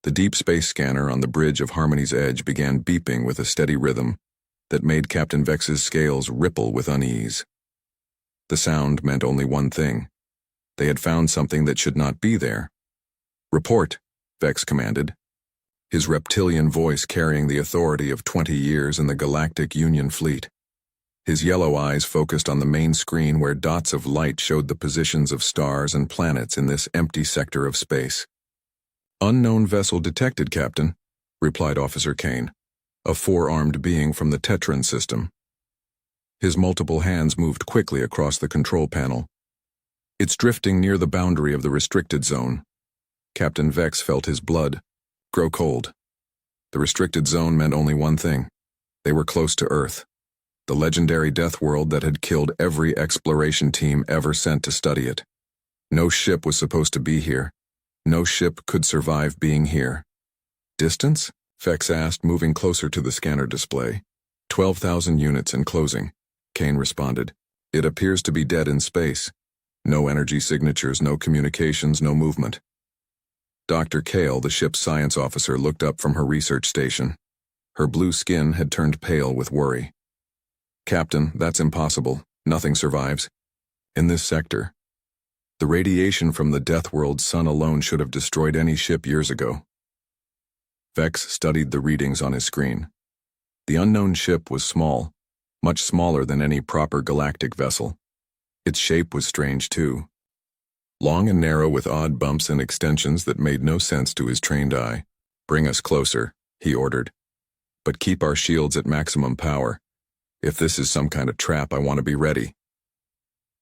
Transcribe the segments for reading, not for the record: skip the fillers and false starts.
The deep space scanner on the bridge of Harmony's Edge began beeping with a steady rhythm that made Captain Vex's scales ripple with unease. The sound meant only one thing. They had found something that should not be there. "Report," Vex commanded, his reptilian voice carrying the authority of 20 years in the Galactic Union fleet. His yellow eyes focused on the main screen where dots of light showed the positions of stars and planets in this empty sector of space. "Unknown vessel detected, Captain," replied Officer Kane, a four-armed being from the Tetran system. His multiple hands moved quickly across the control panel. "It's drifting near the boundary of the restricted zone." Captain Vex felt his blood grow cold. The restricted zone meant only one thing. They were close to Earth, the legendary Deathworld that had killed every exploration team ever sent to study it. No ship was supposed to be here. No ship could survive being here. "Distance?" Vex asked, moving closer to the scanner display. 12,000 units and closing," Kane responded. "It appears to be dead in space. No energy signatures, no communications, no movement." Dr. Kale, the ship's science officer, looked up from her research station. Her blue skin had turned pale with worry. "Captain, that's impossible. Nothing survives. In this sector. The radiation from the Deathworld's sun alone should have destroyed any ship years ago." Vex studied the readings on his screen. The unknown ship was small, much smaller than any proper galactic vessel. Its shape was strange too. Long and narrow with odd bumps and extensions that made no sense to his trained eye. "Bring us closer," he ordered. "But keep our shields at maximum power. If this is some kind of trap, I want to be ready."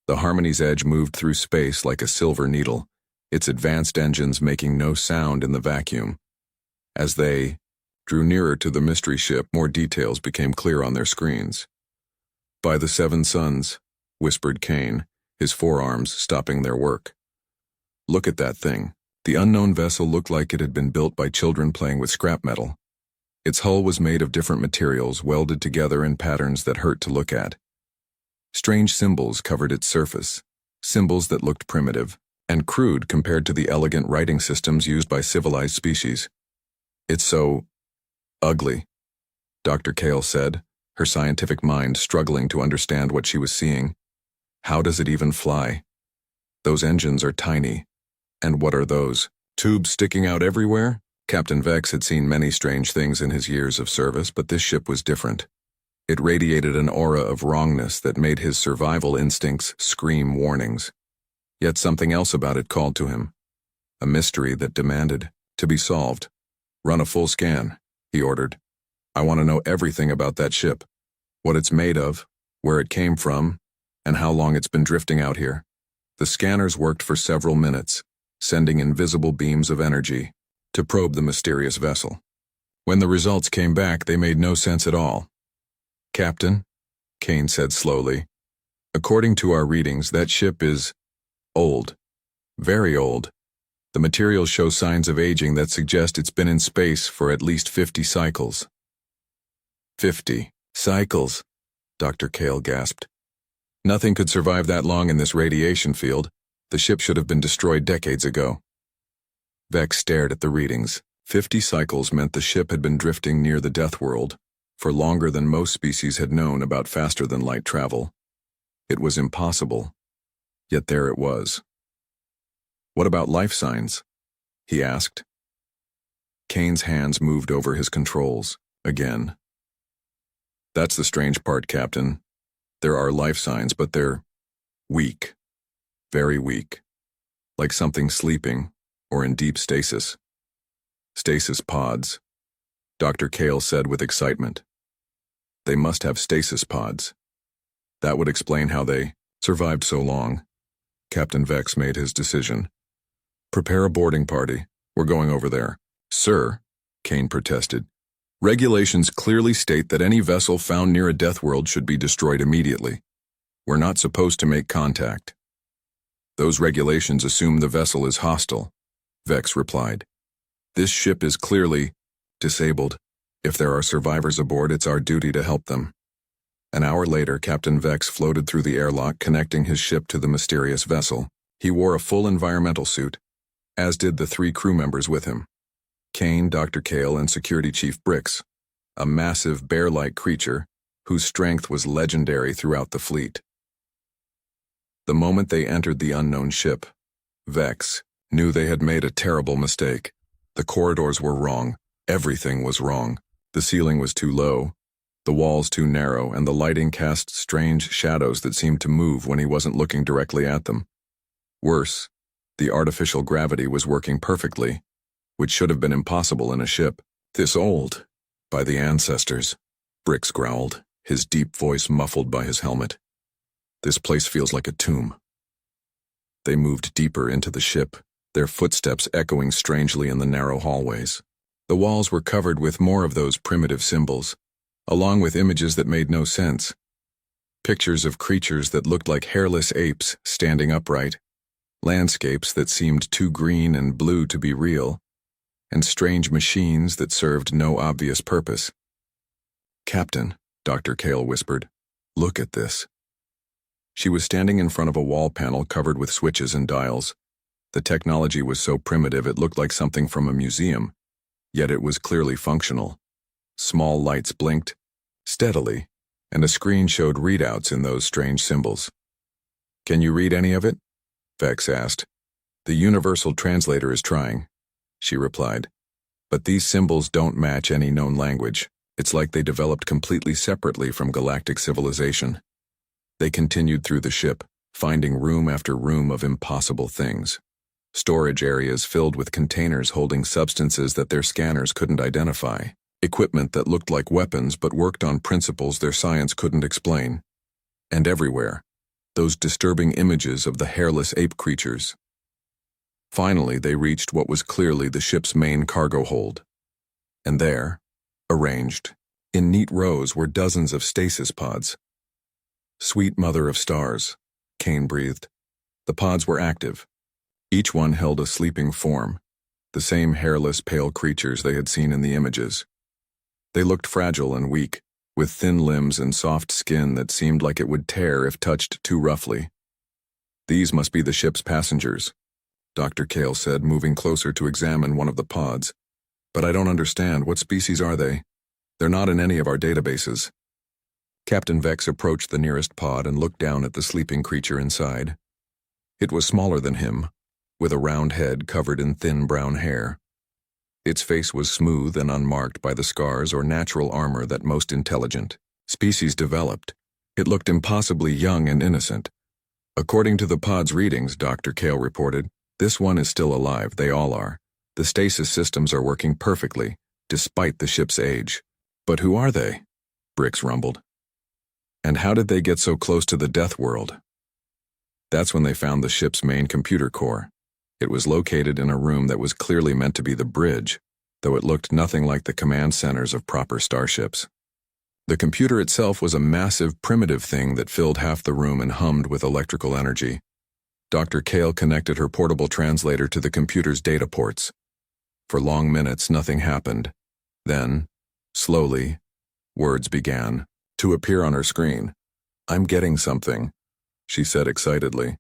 The Harmony's Edge moved through space like a silver needle, its advanced engines making no sound in the vacuum. As they drew nearer to the mystery ship, more details became clear on their screens. "By the Seven Suns," whispered Kane, his forearms stopping their work. "Look at that thing." The unknown vessel looked like it had been built by children playing with scrap metal. Its hull was made of different materials, welded together in patterns that hurt to look at. Strange symbols covered its surface, symbols that looked primitive and crude compared to the elegant writing systems used by civilized species. "It's so ugly," Dr. Kale said, her scientific mind struggling to understand what she was seeing. "How does it even fly? Those engines are tiny. And what are those? Tubes sticking out everywhere?" Captain Vex had seen many strange things in his years of service, but this ship was different. It radiated an aura of wrongness that made his survival instincts scream warnings. Yet something else about it called to him. A mystery that demanded to be solved. "Run a full scan," he ordered. "I want to know everything about that ship. What it's made of, where it came from, and how long it's been drifting out here." The scanners worked for several minutes, sending invisible beams of energy to probe the mysterious vessel. When the results came back, they made no sense at all. "Captain," Kane said slowly, "according to our readings, that ship is old. Very old. The materials show signs of aging that suggest it's been in space for at least 50 cycles." 50 cycles, Dr. Kale gasped. "Nothing could survive that long in this radiation field. The ship should have been destroyed decades ago." Vex stared at the readings. 50 cycles meant the ship had been drifting near the Deathworld for longer than most species had known about faster-than-light travel. It was impossible, yet there it was. "What about life signs?" he asked. Kane's hands moved over his controls, again. "That's the strange part, Captain. There are life signs, but they're weak. Very weak. Like something sleeping, or in deep stasis." "Stasis pods," Dr. Kale said with excitement. "They must have stasis pods. That would explain how they survived so long." Captain Vex made his decision. "Prepare a boarding party. We're going over there." "Sir," Kane protested, "regulations clearly state that any vessel found near a Deathworld should be destroyed immediately. We're not supposed to make contact." "Those regulations assume the vessel is hostile," Vex replied. "This ship is clearly disabled. If there are survivors aboard, it's our duty to help them." An hour later, Captain Vex floated through the airlock connecting his ship to the mysterious vessel. He wore a full environmental suit, as did the 3 crew members with him. Kane, Dr. Kale, and Security Chief Bricks, a massive bear-like creature whose strength was legendary throughout the fleet. The moment they entered the unknown ship, Vex knew they had made a terrible mistake. The corridors were wrong. Everything was wrong. The ceiling was too low, the walls too narrow, and the lighting cast strange shadows that seemed to move when he wasn't looking directly at them. Worse, the artificial gravity was working perfectly, which should have been impossible in a ship this old. By the ancestors, Bricks growled, his deep voice muffled by his helmet. This place feels like a tomb. They moved deeper into the ship, their footsteps echoing strangely in the narrow hallways. The walls were covered with more of those primitive symbols, along with images that made no sense. Pictures of creatures that looked like hairless apes standing upright, landscapes that seemed too green and blue to be real, and strange machines that served no obvious purpose. "Captain," Dr. Kale whispered, "look at this." She was standing in front of a wall panel covered with switches and dials. The technology was so primitive it looked like something from a museum, yet it was clearly functional. Small lights blinked, steadily, and a screen showed readouts in those strange symbols. "Can you read any of it?" Vex asked. "The universal translator is trying," she replied. "But these symbols don't match any known language. It's like they developed completely separately from galactic civilization." They continued through the ship, finding room after room of impossible things. Storage areas filled with containers holding substances that their scanners couldn't identify. Equipment that looked like weapons but worked on principles their science couldn't explain. And everywhere, those disturbing images of the hairless ape creatures. Finally, they reached what was clearly the ship's main cargo hold. And there, arranged, in neat rows, were dozens of stasis pods. "Sweet mother of stars," Kane breathed. The pods were active. Each one held a sleeping form, the same hairless, pale creatures they had seen in the images. They looked fragile and weak, with thin limbs and soft skin that seemed like it would tear if touched too roughly. "These must be the ship's passengers," Dr. Kale said, moving closer to examine one of the pods. "But I don't understand. What species are they? They're not in any of our databases." Captain Vex approached the nearest pod and looked down at the sleeping creature inside. It was smaller than him, with a round head covered in thin brown hair. Its face was smooth and unmarked by the scars or natural armor that most intelligent species developed. It looked impossibly young and innocent. "According to the pod's readings," Dr. Kale reported, "this one is still alive. They all are. The stasis systems are working perfectly, despite the ship's age." "But who are they?" Bricks rumbled. "And how did they get so close to the Deathworld?" That's when they found the ship's main computer core. It was located in a room that was clearly meant to be the bridge, though it looked nothing like the command centers of proper starships. The computer itself was a massive, primitive thing that filled half the room and hummed with electrical energy. Dr. Kale connected her portable translator to the computer's data ports. For long minutes, nothing happened. Then, slowly, words began to appear on her screen. "I'm getting something," she said excitedly.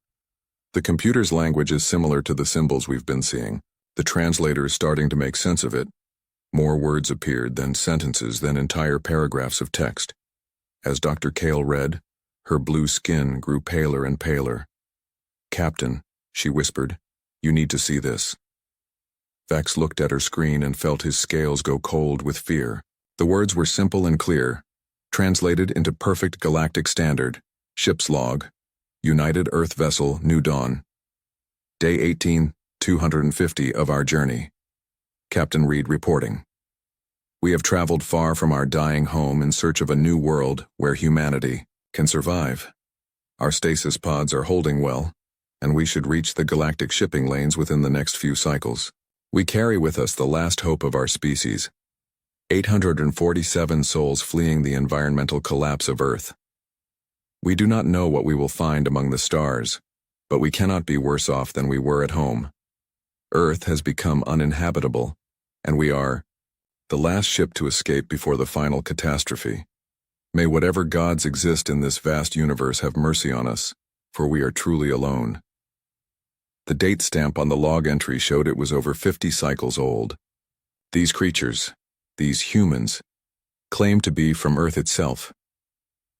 "The computer's language is similar to the symbols we've been seeing. The translator is starting to make sense of it." More words appeared, then sentences, then entire paragraphs of text. As Dr. Kale read, her blue skin grew paler and paler. "Captain," she whispered, "you need to see this." Vex looked at her screen and felt his scales go cold with fear. The words were simple and clear, translated into perfect galactic standard. "Ship's log. United Earth vessel New Dawn. Day 18, 250 of our journey. Captain Reed reporting. We have traveled far from our dying home in search of a new world where humanity can survive. Our stasis pods are holding well, and we should reach the galactic shipping lanes within the next few cycles. We carry with us the last hope of our species. 847 souls fleeing the environmental collapse of Earth. We do not know what we will find among the stars, but we cannot be worse off than we were at home. Earth has become uninhabitable, and we are the last ship to escape before the final catastrophe. May whatever gods exist in this vast universe have mercy on us, for we are truly alone. The date stamp on the log entry showed it was over 50 cycles old. These creatures, these humans, claimed to be from Earth itself,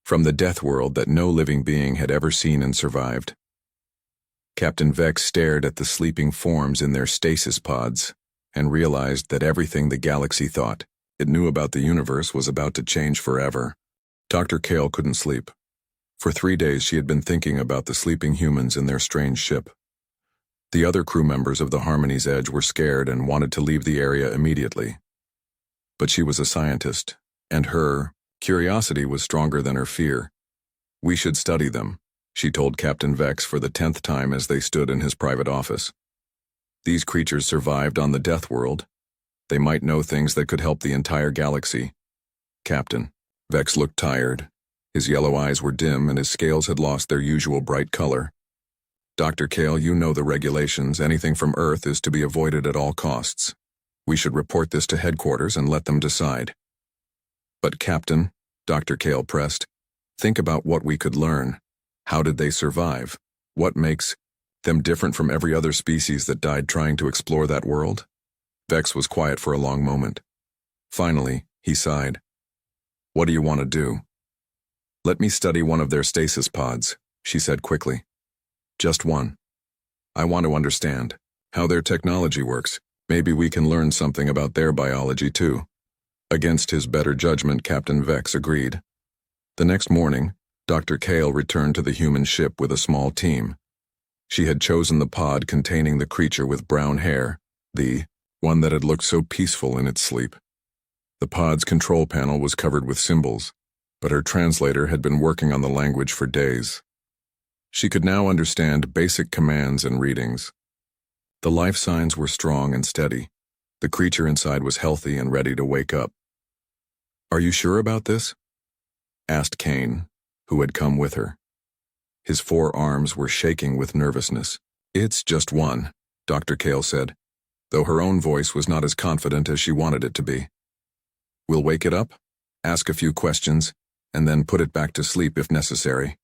from the Deathworld that no living being had ever seen and survived. Captain Vex stared at the sleeping forms in their stasis pods and realized that everything the galaxy thought it knew about the universe was about to change forever. Dr. Kale couldn't sleep. For 3 days she had been thinking about the sleeping humans in their strange ship. The other crew members of the Harmony's Edge were scared and wanted to leave the area immediately. But she was a scientist, and her curiosity was stronger than her fear. "We should study them," she told Captain Vex for the 10th time as they stood in his private office. "These creatures survived on the Deathworld. They might know things that could help the entire galaxy." "Captain." Vex looked tired. His yellow eyes were dim and his scales had lost their usual bright color. "Dr. Kale, you know the regulations. Anything from Earth is to be avoided at all costs. We should report this to headquarters and let them decide." "But Captain," Dr. Kale pressed, "think about what we could learn. How did they survive? What makes them different from every other species that died trying to explore that world?" Vex was quiet for a long moment. Finally, he sighed. "What do you want to do?" "Let me study one of their stasis pods," she said quickly. "Just one. I want to understand how their technology works. Maybe we can learn something about their biology too." Against his better judgment, Captain Vex agreed. The next morning, Dr. Kale returned to the human ship with a small team. She had chosen the pod containing the creature with brown hair, the one that had looked so peaceful in its sleep. The pod's control panel was covered with symbols, but her translator had been working on the language for days. She could now understand basic commands and readings. The life signs were strong and steady. The creature inside was healthy and ready to wake up. "Are you sure about this?" asked Kane, who had come with her. His 4 arms were shaking with nervousness. "It's just one," Dr. Kale said, though her own voice was not as confident as she wanted it to be. "We'll wake it up, ask a few questions, and then put it back to sleep if necessary."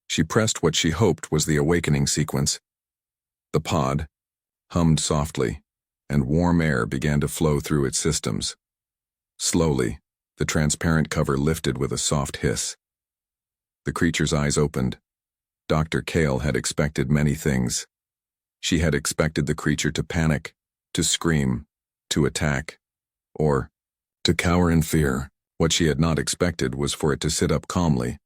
She pressed what she hoped was the awakening sequence. The pod hummed softly, and warm air began to flow through its systems. Slowly, the transparent cover lifted with a soft hiss. The creature's eyes opened. Dr. Kale had expected many things. She had expected the creature to panic, to scream, to attack, or to cower in fear. What she had not expected was for it to sit up calmly,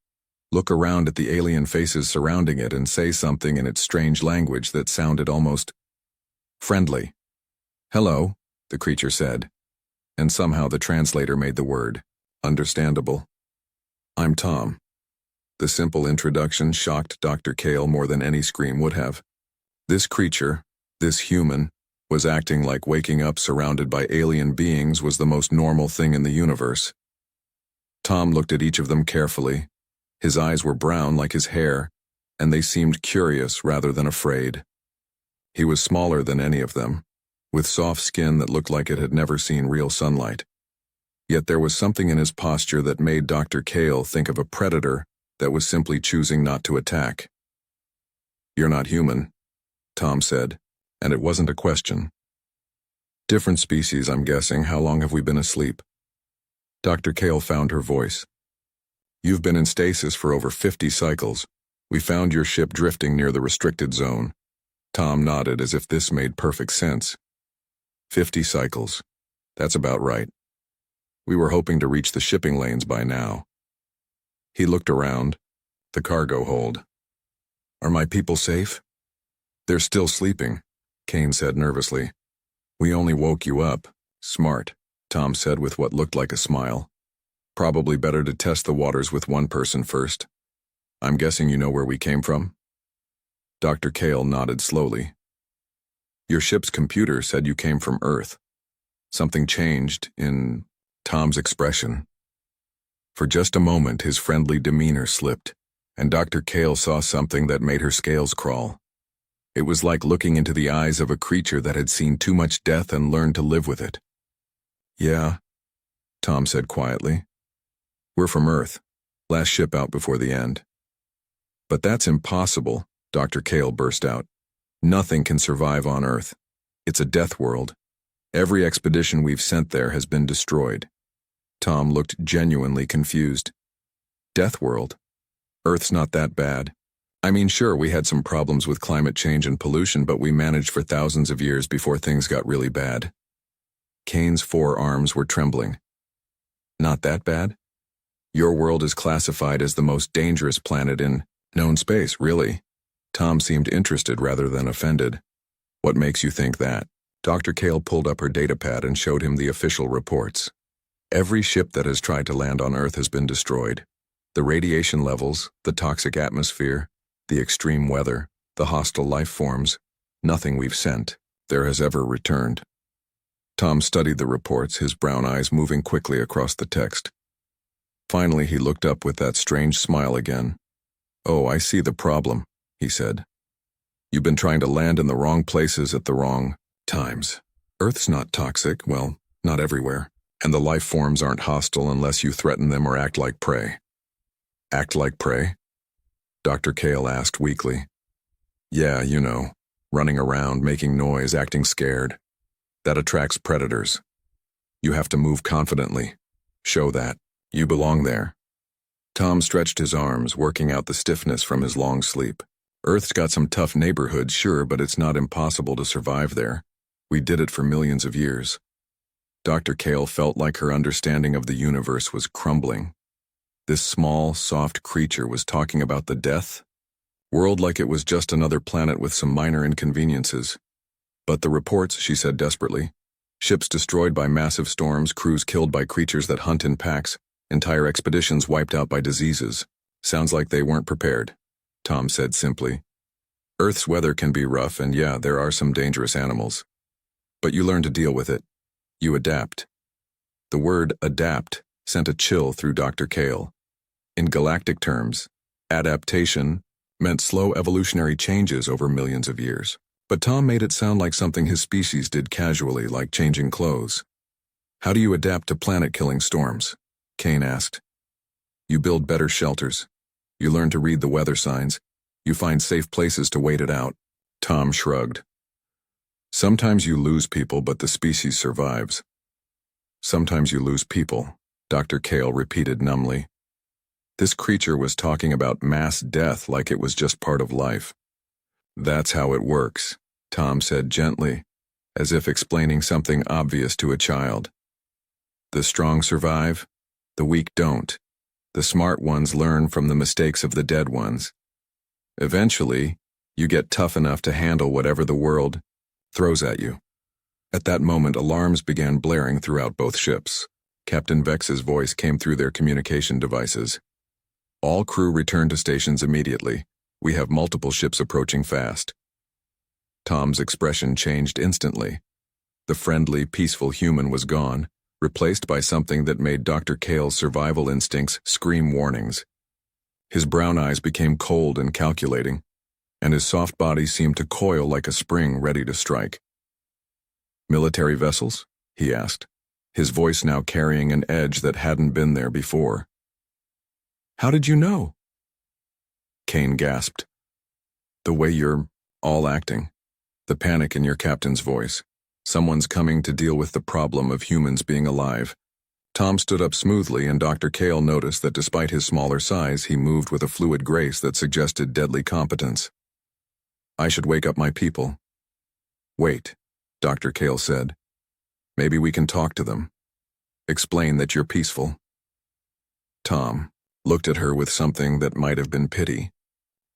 look around at the alien faces surrounding it and say something in its strange language that sounded almost friendly. "Hello," the creature said, and somehow the translator made the word understandable. "I'm Tom." The simple introduction shocked Dr. Kale more than any scream would have. This creature, this human, was acting like waking up surrounded by alien beings was the most normal thing in the universe. Tom looked at each of them carefully. His eyes were brown like his hair, and they seemed curious rather than afraid. He was smaller than any of them, with soft skin that looked like it had never seen real sunlight. Yet there was something in his posture that made Dr. Kale think of a predator that was simply choosing not to attack. "You're not human," Tom said, and it wasn't a question. "Different species, I'm guessing. How long have we been asleep?" Dr. Kale found her voice. "You've been in stasis for over 50 cycles. We found your ship drifting near the restricted zone." Tom nodded as if this made perfect sense. 50 cycles. That's about right. We were hoping to reach the shipping lanes by now. He looked around. The cargo hold. "Are my people safe?" "They're still sleeping," Kane said nervously. "We only woke you up." "Smart," Tom said with what looked like a smile. "Probably better to test the waters with one person first. I'm guessing you know where we came from?" Dr. Kale nodded slowly. "Your ship's computer said you came from Earth." Something changed in Tom's expression. For just a moment, his friendly demeanor slipped, and Dr. Kale saw something that made her scales crawl. It was like looking into the eyes of a creature that had seen too much death and learned to live with it. "Yeah," Tom said quietly. "We're from Earth. Last ship out before the end." "But that's impossible," Dr. Kale burst out. "Nothing can survive on Earth. It's a death world. Every expedition we've sent there has been destroyed. Tom looked genuinely confused. Deathworld? Earth's not that bad. I mean, sure, we had some problems with climate change and pollution, but we managed for thousands of years before things got really bad. Kane's forearms were trembling. Not that bad? Your world is classified as the most dangerous planet in known space, really? Tom seemed interested rather than offended. What makes you think that? Dr. Kale pulled up her datapad and showed him the official reports. Every ship that has tried to land on Earth has been destroyed. The radiation levels, the toxic atmosphere, the extreme weather, the hostile life forms, nothing we've sent there has ever returned. Tom studied the reports, his brown eyes moving quickly across the text. Finally, he looked up with that strange smile again. "Oh, I see the problem," he said. "You've been trying to land in the wrong places at the wrong times. Earth's not toxic, well, not everywhere, and the life forms aren't hostile unless you threaten them or act like prey." "Act like prey?" Dr. Kale asked weakly. "Yeah, you know, running around, making noise, acting scared. That attracts predators. You have to move confidently. Show that you belong there." Tom stretched his arms, working out the stiffness from his long sleep. "Earth's got some tough neighborhoods, sure, but it's not impossible to survive there. We did it for millions of years." Dr. Kale felt like her understanding of the universe was crumbling. This small, soft creature was talking about the death world like it was just another planet with some minor inconveniences. "But the reports," she said desperately. "Ships destroyed by massive storms, crews killed by creatures that hunt in packs, entire expeditions wiped out by diseases. Sounds like they weren't prepared," Tom said simply. "Earth's weather can be rough, and yeah, there are some dangerous animals. But you learn to deal with it. You adapt." The word adapt sent a chill through Dr. Kale. In galactic terms, adaptation meant slow evolutionary changes over millions of years. But Tom made it sound like something his species did casually, like changing clothes. "How do you adapt to planet-killing storms?" Kane asked. "You build better shelters. You learn to read the weather signs. You find safe places to wait it out." Tom shrugged. "Sometimes you lose people, but the species survives." "Sometimes you lose people," Dr. Kale repeated numbly. This creature was talking about mass death like it was just part of life. "That's how it works," Tom said gently, as if explaining something obvious to a child. "The strong survive, the weak don't. The smart ones learn from the mistakes of the dead ones. Eventually, you get tough enough to handle whatever the world throws at you." At that moment, alarms began blaring throughout both ships. Captain Vex's voice came through their communication devices. "All crew return to stations immediately. We have multiple ships approaching fast." Tom's expression changed instantly. The friendly, peaceful human was gone, replaced by something that made Dr. Kale's survival instincts scream warnings. His brown eyes became cold and calculating, and his soft body seemed to coil like a spring ready to strike. "Military vessels?" he asked, his voice now carrying an edge that hadn't been there before. "How did you know?" Kane gasped. "The way you're all acting. The panic in your captain's voice. Someone's coming to deal with the problem of humans being alive." Tom stood up smoothly, and Dr. Kale noticed that despite his smaller size, he moved with a fluid grace that suggested deadly competence. "I should wake up my people." "Wait," Dr. Kale said. "Maybe we can talk to them. Explain that you're peaceful." Tom looked at her with something that might have been pity.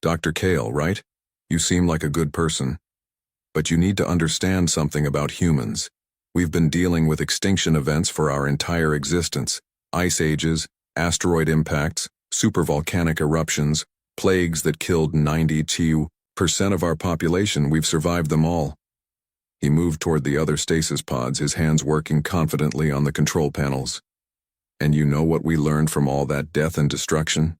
"Dr. Kale, right? You seem like a good person. But you need to understand something about humans. We've been dealing with extinction events for our entire existence. Ice ages, asteroid impacts, supervolcanic eruptions, plagues that killed 92% of our population. We've survived them all." He moved toward the other stasis pods, his hands working confidently on the control panels. "And you know what we learned from all that death and destruction?"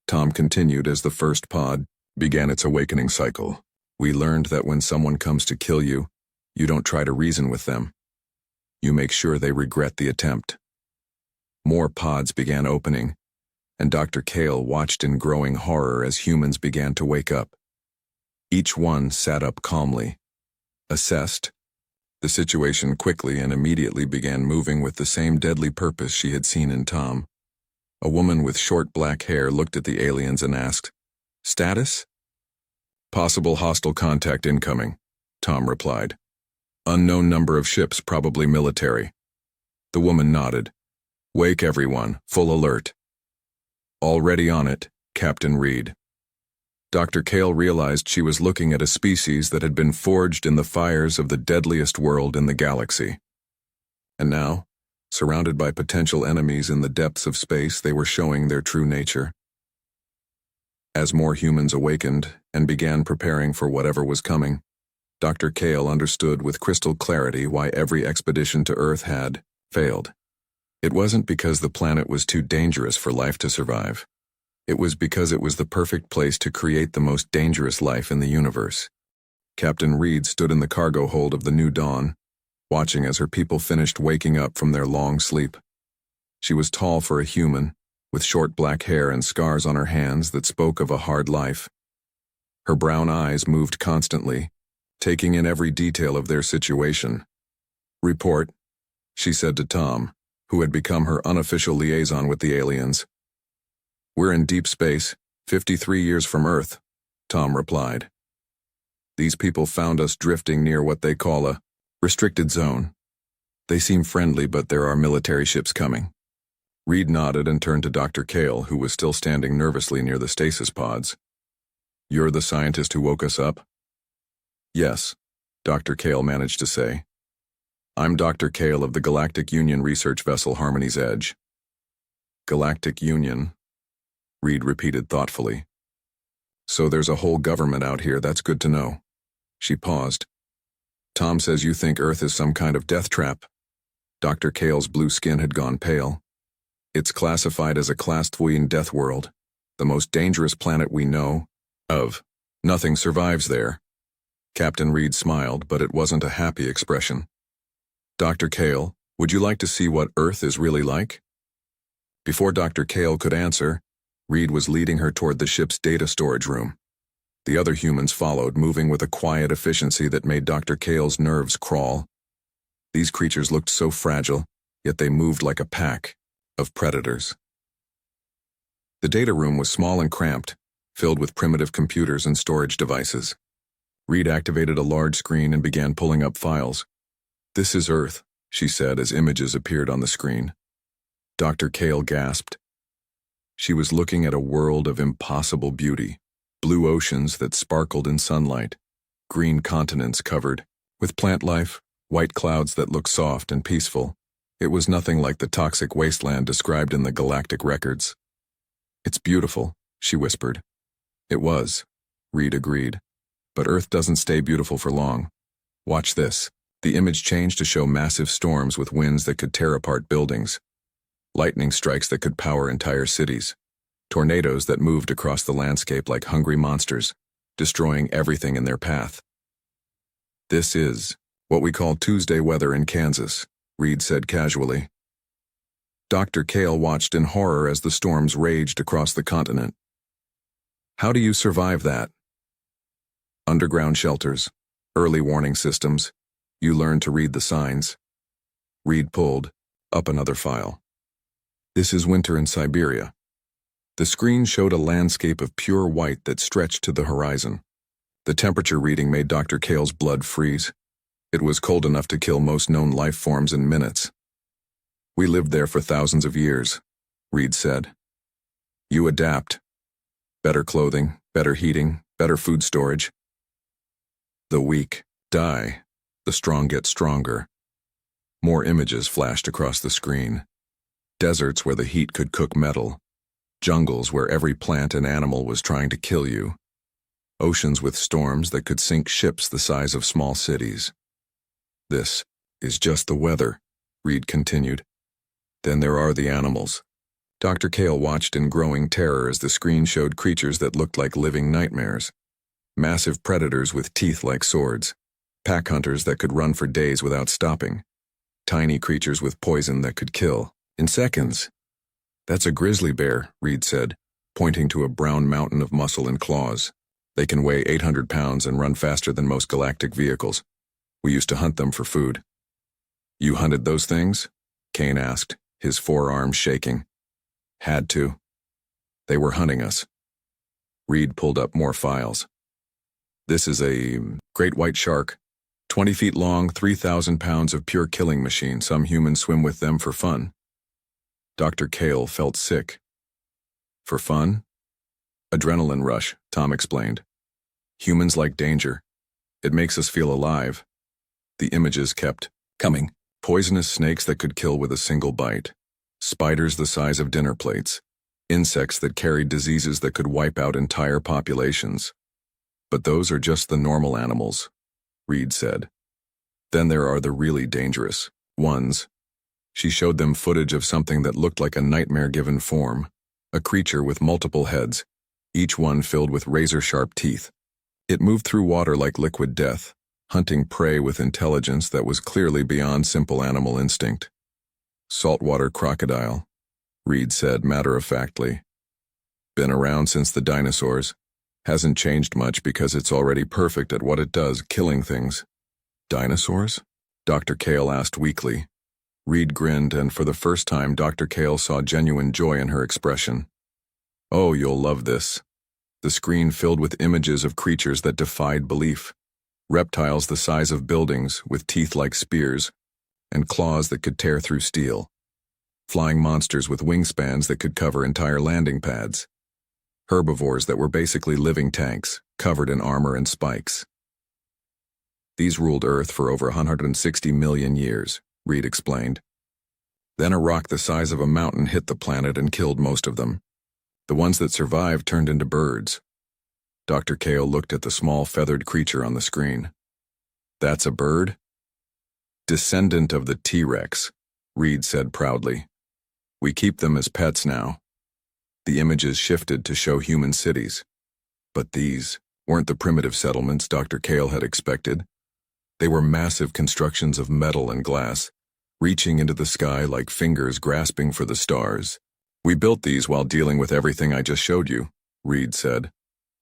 Tom continued as the first pod began its awakening cycle. "We learned that when someone comes to kill you, you don't try to reason with them. You make sure they regret the attempt." More pods began opening, and Dr. Kale watched in growing horror as humans began to wake up. Each one sat up calmly, assessed The situation quickly and immediately began moving with the same deadly purpose she had seen in Tom. A woman with short black hair looked at the aliens and asked, "Status?" "Possible hostile contact incoming," Tom replied. "Unknown number of ships, probably military." The woman nodded. "Wake everyone, full alert." "Already on it, Captain Reed." Dr. Kale realized she was looking at a species that had been forged in the fires of the deadliest world in the galaxy. And now, surrounded by potential enemies in the depths of space, they were showing their true nature. As more humans awakened and began preparing for whatever was coming, Dr. Kale understood with crystal clarity why every expedition to Earth had failed. It wasn't because the planet was too dangerous for life to survive. It was because it was the perfect place to create the most dangerous life in the universe. Captain Reed stood in the cargo hold of the New Dawn, watching as her people finished waking up from their long sleep. She was tall for a human, with short black hair and scars on her hands that spoke of a hard life. Her brown eyes moved constantly, taking in every detail of their situation. "Report," she said to Tom, who had become her unofficial liaison with the aliens. "We're in deep space, 53 years from Earth," Tom replied. "These people found us drifting near what they call a restricted zone. They seem friendly, but there are military ships coming." Reed nodded and turned to Dr. Kale, who was still standing nervously near the stasis pods. "You're the scientist who woke us up?" "Yes," Dr. Kale managed to say. "I'm Dr. Kale of the Galactic Union research vessel Harmony's Edge." "Galactic Union," Reed repeated thoughtfully. "So there's a whole government out here, that's good to know." She paused. "Tom says you think Earth is some kind of death trap." Dr. Kale's blue skin had gone pale. "It's classified as a Class 3 Deathworld, the most dangerous planet we know of. Nothing survives there." Captain Reed smiled, but it wasn't a happy expression. "Dr. Kale, would you like to see what Earth is really like?" Before Dr. Kale could answer, Reed was leading her toward the ship's data storage room. The other humans followed, moving with a quiet efficiency that made Dr. Kale's nerves crawl. These creatures looked so fragile, yet they moved like a pack of predators. The data room was small and cramped, filled with primitive computers and storage devices. Reed activated a large screen and began pulling up files. "This is Earth," she said as images appeared on the screen. Dr. Kale gasped. She was looking at a world of impossible beauty, blue oceans that sparkled in sunlight, green continents covered with plant life, white clouds that looked soft and peaceful. It was nothing like the toxic wasteland described in the galactic records. "It's beautiful," she whispered. "It was," Reed agreed. "But Earth doesn't stay beautiful for long. Watch this." The image changed to show massive storms with winds that could tear apart buildings, lightning strikes that could power entire cities, tornadoes that moved across the landscape like hungry monsters, destroying everything in their path. "This is what we call Tuesday weather in Kansas," Reed said casually. Dr. Kale watched in horror as the storms raged across the continent. "How do you survive that?" "Underground shelters, early warning systems. You learn to read the signs." Reed pulled up another file. "This is winter in Siberia." The screen showed a landscape of pure white that stretched to the horizon. The temperature reading made Dr. Kale's blood freeze. It was cold enough to kill most known life forms in minutes. "We lived there for thousands of years," Reed said. "You adapt. Better clothing, better heating, better food storage. The weak die, the strong get stronger." More images flashed across the screen. Deserts where the heat could cook metal. Jungles where every plant and animal was trying to kill you. Oceans with storms that could sink ships the size of small cities. "This is just the weather," Reed continued. "Then there are the animals." Dr. Kale watched in growing terror as the screen showed creatures that looked like living nightmares. Massive predators with teeth like swords. Pack hunters that could run for days without stopping. Tiny creatures with poison that could kill in seconds. "That's a grizzly bear," Reed said, pointing to a brown mountain of muscle and claws. "They can weigh 800 pounds and run faster than most galactic vehicles. We used to hunt them for food. You hunted those things? Kane asked, his forearms shaking. Had to. They were hunting us. Reed pulled up more files. This is a great white shark. 20 feet long, 3,000 pounds of pure killing machine. Some humans swim with them for fun. Dr. Kale felt sick. For fun? Adrenaline rush, Tom explained. Humans like danger. It makes us feel alive. The images kept coming. Poisonous snakes that could kill with a single bite. Spiders the size of dinner plates. Insects that carried diseases that could wipe out entire populations. But those are just the normal animals, Reed said. Then there are the really dangerous ones. She showed them footage of something that looked like a nightmare-given form, a creature with multiple heads, each one filled with razor-sharp teeth. It moved through water like liquid death, hunting prey with intelligence that was clearly beyond simple animal instinct. Saltwater crocodile, Reed said matter-of-factly. Been around since the dinosaurs. Hasn't changed much because it's already perfect at what it does, killing things. Dinosaurs? Dr. Kale asked weakly. Reed grinned, and for the first time Dr. Kale saw genuine joy in her expression. Oh, you'll love this. The screen filled with images of creatures that defied belief. Reptiles the size of buildings, with teeth like spears, and claws that could tear through steel. Flying monsters with wingspans that could cover entire landing pads. Herbivores that were basically living tanks, covered in armor and spikes. These ruled Earth for over 160 million years, Reed explained. Then a rock the size of a mountain hit the planet and killed most of them. The ones that survived turned into birds. Dr. Kale looked at the small feathered creature on the screen. That's a bird? Descendant of the T-Rex, Reed said proudly. We keep them as pets now. The images shifted to show human cities. But these weren't the primitive settlements Dr. Kale had expected. They were massive constructions of metal and glass, reaching into the sky like fingers grasping for the stars. We built these while dealing with everything I just showed you, Reed said.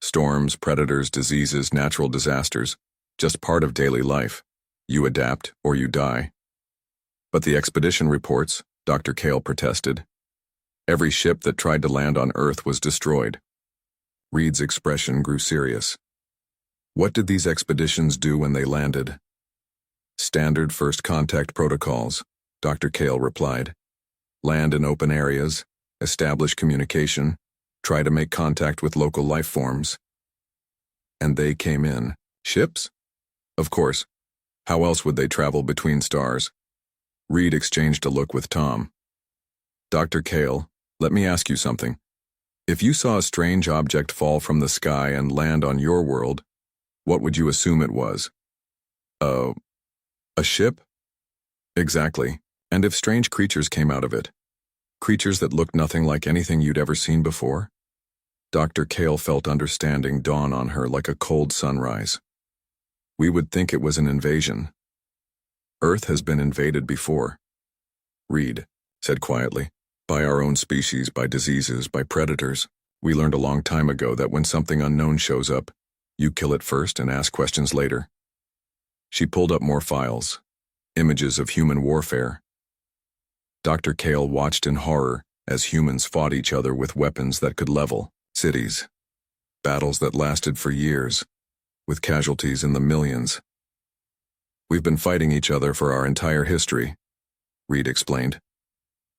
Storms, predators, diseases, natural disasters, just part of daily life. You adapt or you die. But the expedition reports, Dr. Kale protested. Every ship that tried to land on Earth was destroyed. Reed's expression grew serious. What did these expeditions do when they landed? Standard first contact protocols, Dr. Kale replied. Land in open areas, establish communication, try to make contact with local life forms. And they came in. Ships? Of course. How else would they travel between stars? Reed exchanged a look with Tom. Dr. Kale, let me ask you something. If you saw a strange object fall from the sky and land on your world, what would you assume it was? A ship? Exactly. And if strange creatures came out of it? Creatures that looked nothing like anything you'd ever seen before? Dr. Kale felt understanding dawn on her like a cold sunrise. We would think it was an invasion. Earth has been invaded before. Reed said quietly. By our own species, by diseases, by predators. We learned a long time ago that when something unknown shows up, you kill it first and ask questions later. She pulled up more files, images of human warfare. Dr. Kale watched in horror as humans fought each other with weapons that could level cities. Battles that lasted for years, with casualties in the millions. We've been fighting each other for our entire history, Reed explained.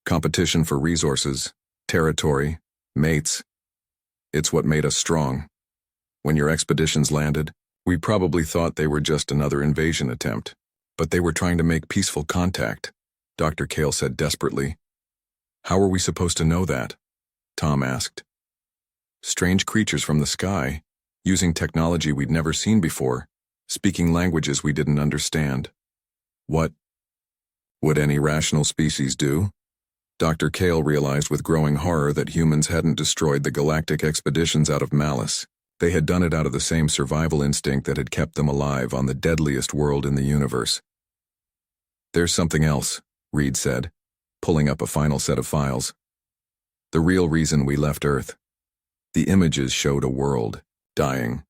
Competition for resources, territory, mates. It's what made us strong. When your expeditions landed, we probably thought they were just another invasion attempt, but they were trying to make peaceful contact, Dr. Kale said desperately. How are we supposed to know that? Tom asked. Strange creatures from the sky, using technology we'd never seen before, speaking languages we didn't understand. What would any rational species do? Dr. Kale realized with growing horror that humans hadn't destroyed the galactic expeditions out of malice. They had done it out of the same survival instinct that had kept them alive on the deadliest world in the universe. There's something else, Reed said, pulling up a final set of files. The real reason we left Earth. The images showed a world dying.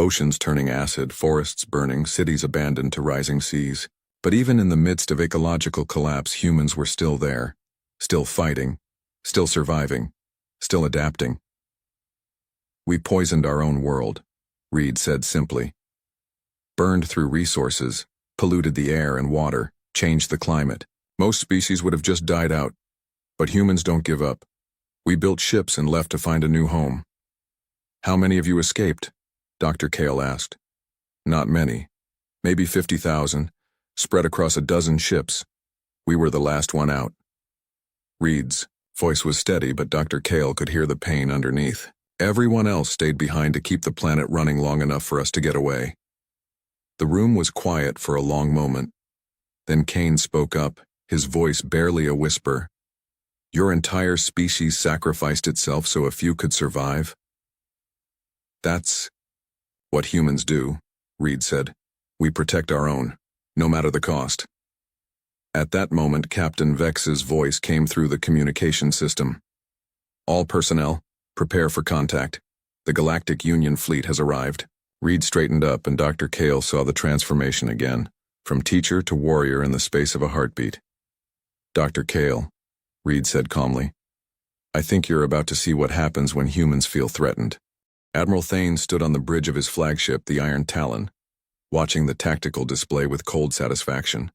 Oceans turning acid, forests burning, cities abandoned to rising seas. But even in the midst of ecological collapse, humans were still there, still fighting, still surviving, still adapting. We poisoned our own world, Reed said simply. Burned through resources, polluted the air and water, changed the climate. Most species would have just died out. But humans don't give up. We built ships and left to find a new home. How many of you escaped? Dr. Kale asked. Not many. Maybe 50,000, spread across a dozen ships. We were the last one out. Reed's voice was steady, but Dr. Kale could hear the pain underneath. Everyone else stayed behind to keep the planet running long enough for us to get away. The room was quiet for a long moment. Then Kane spoke up, his voice barely a whisper. Your entire species sacrificed itself so a few could survive? That's what humans do, Reed said. We protect our own, no matter the cost. At that moment, Captain Vex's voice came through the communication system. All personnel, prepare for contact. The Galactic Union fleet has arrived. Reed straightened up and Dr. Kale saw the transformation again, from teacher to warrior in the space of a heartbeat. Dr. Kale, Reed said calmly, I think you're about to see what happens when humans feel threatened. Admiral Thane stood on the bridge of his flagship, the Iron Talon, watching the tactical display with cold satisfaction.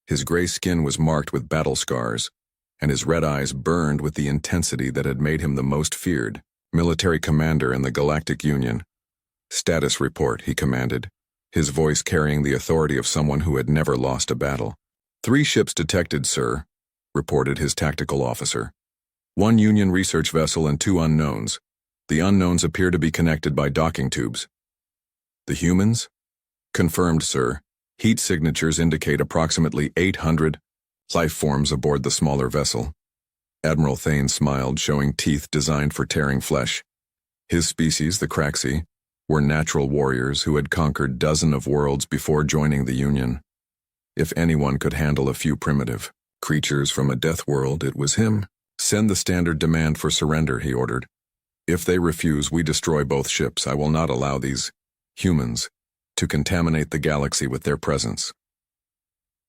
His gray skin was marked with battle scars, and his red eyes burned with the intensity that had made him the most feared military commander in the Galactic Union. Status report, he commanded, his voice carrying the authority of someone who had never lost a battle. 3 ships detected, sir, reported his tactical officer. 1 Union research vessel and 2 unknowns. The unknowns appear to be connected by docking tubes. The humans? Confirmed, sir. Heat signatures indicate approximately 800 life forms aboard the smaller vessel. Admiral Thane smiled, showing teeth designed for tearing flesh. His species, the Craxi, were natural warriors who had conquered dozens of worlds before joining the Union. If anyone could handle a few primitive creatures from a Deathworld, it was him. Send the standard demand for surrender, he ordered. If they refuse, we destroy both ships. I will not allow these humans to contaminate the galaxy with their presence.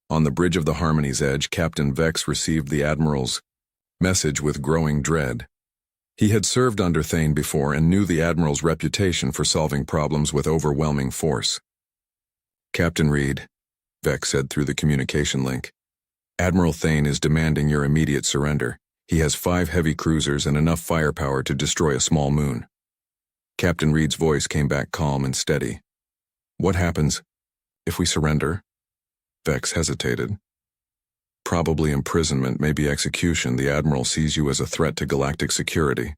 On the bridge of the Harmony's edge, Captain Vex received the Admiral's message with growing dread. He had served under Thane before and knew the Admiral's reputation for solving problems with overwhelming force. Captain Reed, Vex said through the communication link, Admiral Thane is demanding your immediate surrender. He has 5 heavy cruisers and enough firepower to destroy a small moon. Captain Reed's voice came back calm and steady. What happens if we surrender? Vex hesitated. Probably imprisonment, maybe execution. The Admiral sees you as a threat to galactic security.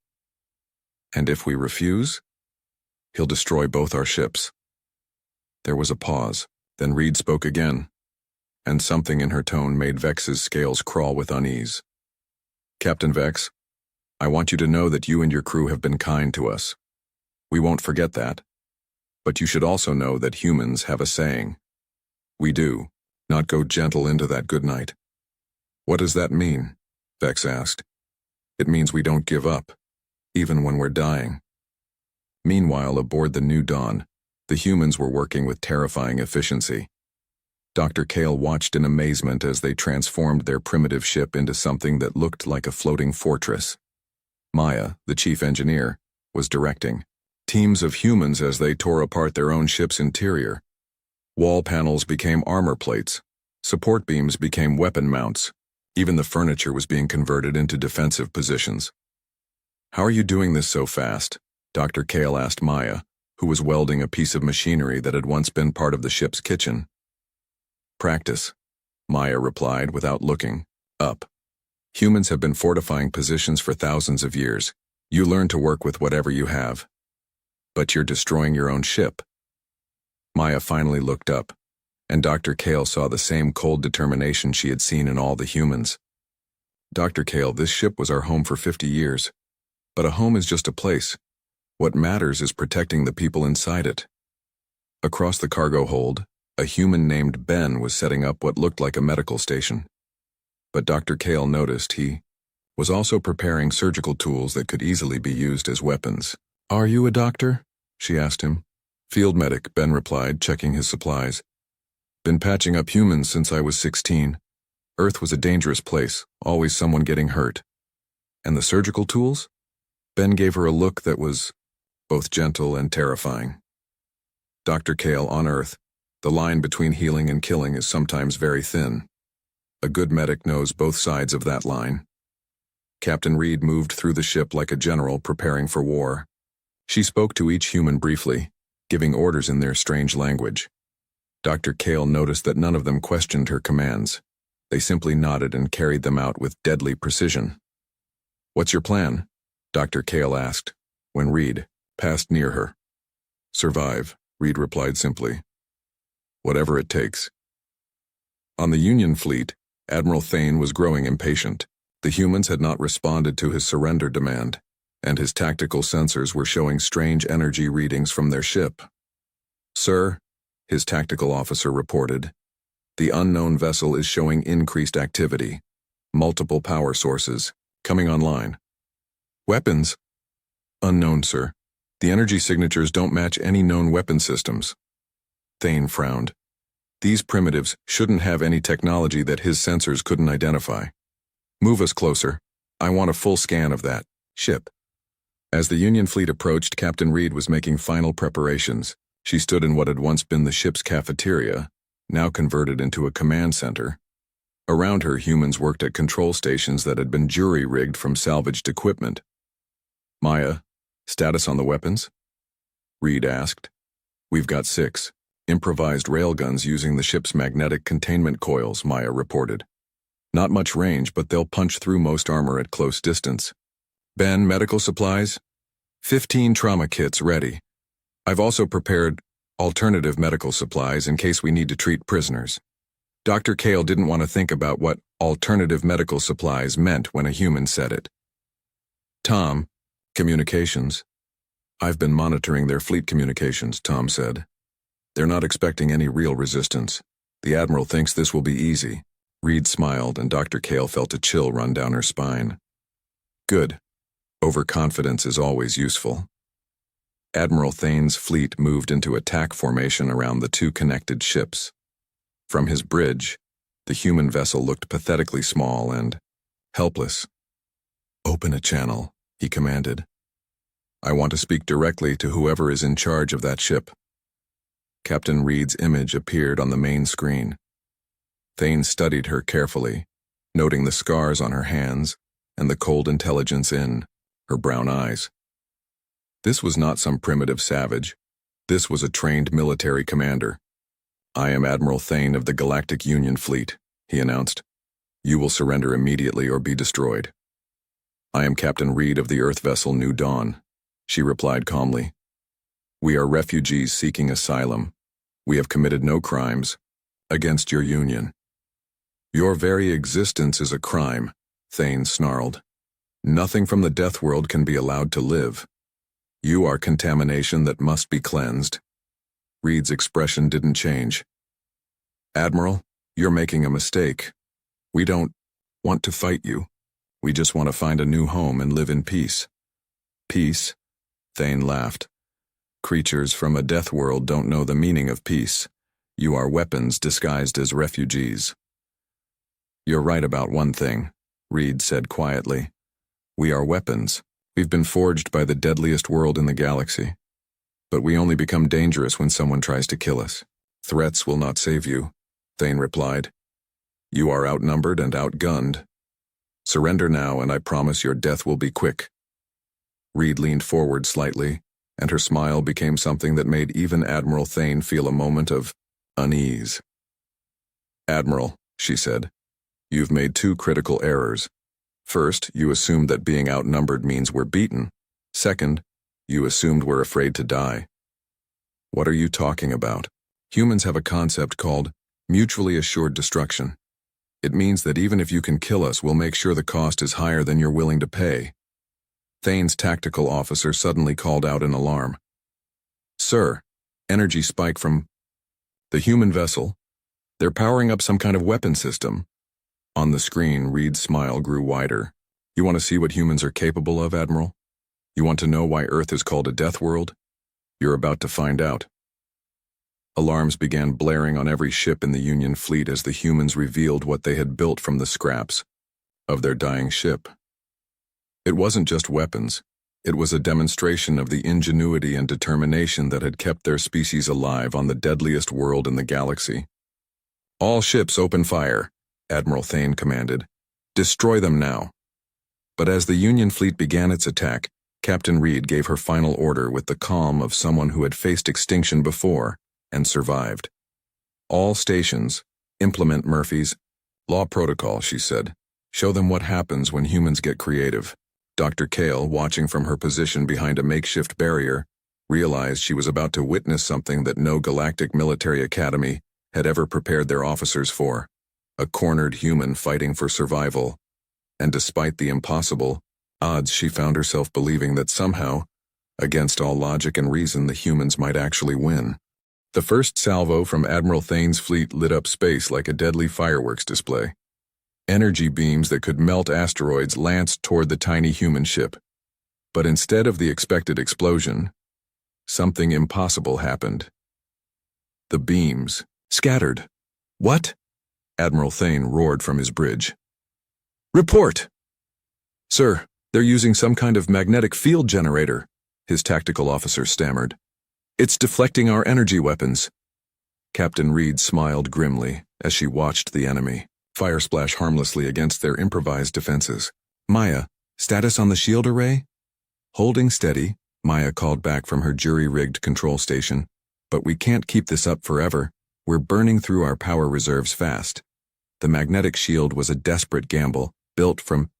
And if we refuse? He'll destroy both our ships. There was a pause. Then Reed spoke again, and something in her tone made Vex's scales crawl with unease. Captain Vex, I want you to know that you and your crew have been kind to us. We won't forget that. But you should also know that humans have a saying. We do not go gentle into that good night. What does that mean? Vex asked. It means we don't give up, even when we're dying. Meanwhile, aboard the New Dawn, the humans were working with terrifying efficiency. Dr. Kale watched in amazement as they transformed their primitive ship into something that looked like a floating fortress. Maya, the chief engineer, was directing teams of humans as they tore apart their own ship's interior. Wall panels became armor plates. Support beams became weapon mounts. Even the furniture was being converted into defensive positions. How are you doing this so fast? Dr. Kale asked Maya, who was welding a piece of machinery that had once been part of the ship's kitchen. Practice, Maya replied without looking up. Humans have been fortifying positions for thousands of years. You learn to work with whatever you have. But you're destroying your own ship. Maya finally looked up, and Dr. Kale saw the same cold determination she had seen in all the humans. Dr. Kale, this ship was our home for 50 years. But a home is just a place. What matters is protecting the people inside it. Across the cargo hold, a human named Ben was setting up what looked like a medical station. But Dr. Kale noticed he was also preparing surgical tools that could easily be used as weapons. Are you a doctor? She asked him. Field medic, Ben replied, checking his supplies. Been patching up humans since I was 16. Earth was a dangerous place, always someone getting hurt. And the surgical tools? Ben gave her a look that was both gentle and terrifying. Dr. Kale, on Earth, the line between healing and killing is sometimes very thin. A good medic knows both sides of that line. Captain Reed moved through the ship like a general preparing for war. She spoke to each human briefly, giving orders in their strange language. Dr. Kale noticed that none of them questioned her commands. They simply nodded and carried them out with deadly precision. "What's your plan?" Dr. Kale asked, when Reed passed near her. "Survive," Reed replied simply. "Whatever it takes." On the Union fleet, Admiral Thane was growing impatient. The humans had not responded to his surrender demand, and his tactical sensors were showing strange energy readings from their ship. "Sir," his tactical officer reported, "the unknown vessel is showing increased activity. Multiple power sources coming online." "Weapons?" "Unknown, sir. The energy signatures don't match any known weapon systems." Thane frowned. These primitives shouldn't have any technology that his sensors couldn't identify. "Move us closer. I want a full scan of that ship." As the Union fleet approached, Captain Reed was making final preparations. She stood in what had once been the ship's cafeteria, now converted into a command center. Around her, humans worked at control stations that had been jury-rigged from salvaged equipment. "Maya, status on the weapons?" Reed asked. "We've got 6 improvised railguns using the ship's magnetic containment coils," Maya reported. "Not much range, but they'll punch through most armor at close distance." "Ben, medical supplies?" 15 trauma kits ready. I've also prepared alternative medical supplies in case we need to treat prisoners." Dr. Kale didn't want to think about what alternative medical supplies meant when a human said it. "Tom, communications." "I've been monitoring their fleet communications," Tom said. "They're not expecting any real resistance. The Admiral thinks this will be easy." Reed smiled, and Dr. Kale felt a chill run down her spine. "Good. Overconfidence is always useful." Admiral Thane's fleet moved into attack formation around the 2 connected ships. From his bridge, the human vessel looked pathetically small and helpless. "Open a channel," he commanded. "I want to speak directly to whoever is in charge of that ship." Captain Reed's image appeared on the main screen. Thane studied her carefully, noting the scars on her hands and the cold intelligence in her brown eyes. This was not some primitive savage. This was a trained military commander. "I am Admiral Thane of the Galactic Union Fleet," he announced. "You will surrender immediately or be destroyed." "I am Captain Reed of the Earth vessel New Dawn," she replied calmly. "We are refugees seeking asylum. We have committed no crimes against your Union." "Your very existence is a crime," Thane snarled. "Nothing from the Deathworld can be allowed to live. You are contamination that must be cleansed." Reed's expression didn't change. "Admiral, you're making a mistake. We don't want to fight you. We just want to find a new home and live in peace." "Peace?" Thane laughed. "Creatures from a death world don't know the meaning of peace. You are weapons disguised as refugees." "You're right about one thing," Reed said quietly. "We are weapons. We've been forged by the deadliest world in the galaxy. But we only become dangerous when someone tries to kill us." "Threats will not save you," Thane replied. "You are outnumbered and outgunned. Surrender now, and I promise your death will be quick." Reed leaned forward slightly, and her smile became something that made even Admiral Thane feel a moment of unease. "Admiral," she said, "you've made 2 critical errors. First, you assumed that being outnumbered means we're beaten. Second, you assumed we're afraid to die." "What are you talking about?" "Humans have a concept called mutually assured destruction. It means that even if you can kill us, we'll make sure the cost is higher than you're willing to pay." Thane's tactical officer suddenly called out in alarm. "Sir, energy spike from the human vessel. They're powering up some kind of weapon system." On the screen, Reed's smile grew wider. "You want to see what humans are capable of, Admiral? You want to know why Earth is called a death world? You're about to find out." Alarms began blaring on every ship in the Union fleet as the humans revealed what they had built from the scraps of their dying ship. It wasn't just weapons. It was a demonstration of the ingenuity and determination that had kept their species alive on the deadliest world in the galaxy. "All ships open fire," Admiral Thane commanded. "Destroy them now." But as the Union fleet began its attack, Captain Reed gave her final order with the calm of someone who had faced extinction before and survived. "All stations, implement Murphy's law protocol," she said. "Show them what happens when humans get creative." Dr. Kale, watching from her position behind a makeshift barrier, realized she was about to witness something that no galactic military academy had ever prepared their officers for: a cornered human fighting for survival. And despite the impossible odds, she found herself believing that somehow, against all logic and reason, the humans might actually win. The first salvo from Admiral Thane's fleet lit up space like a deadly fireworks display. Energy beams that could melt asteroids lanced toward the tiny human ship. But instead of the expected explosion, something impossible happened. The beams scattered. "What?" Admiral Thane roared from his bridge. "Report!" "Sir, they're using some kind of magnetic field generator," his tactical officer stammered. "It's deflecting our energy weapons." Captain Reed smiled grimly as she watched the enemy fire splash harmlessly against their improvised defenses. "Maya, status on the shield array?" "Holding steady," Maya called back from her jury-rigged control station. "But we can't keep this up forever. We're burning through our power reserves fast." The magnetic shield was a desperate gamble, built from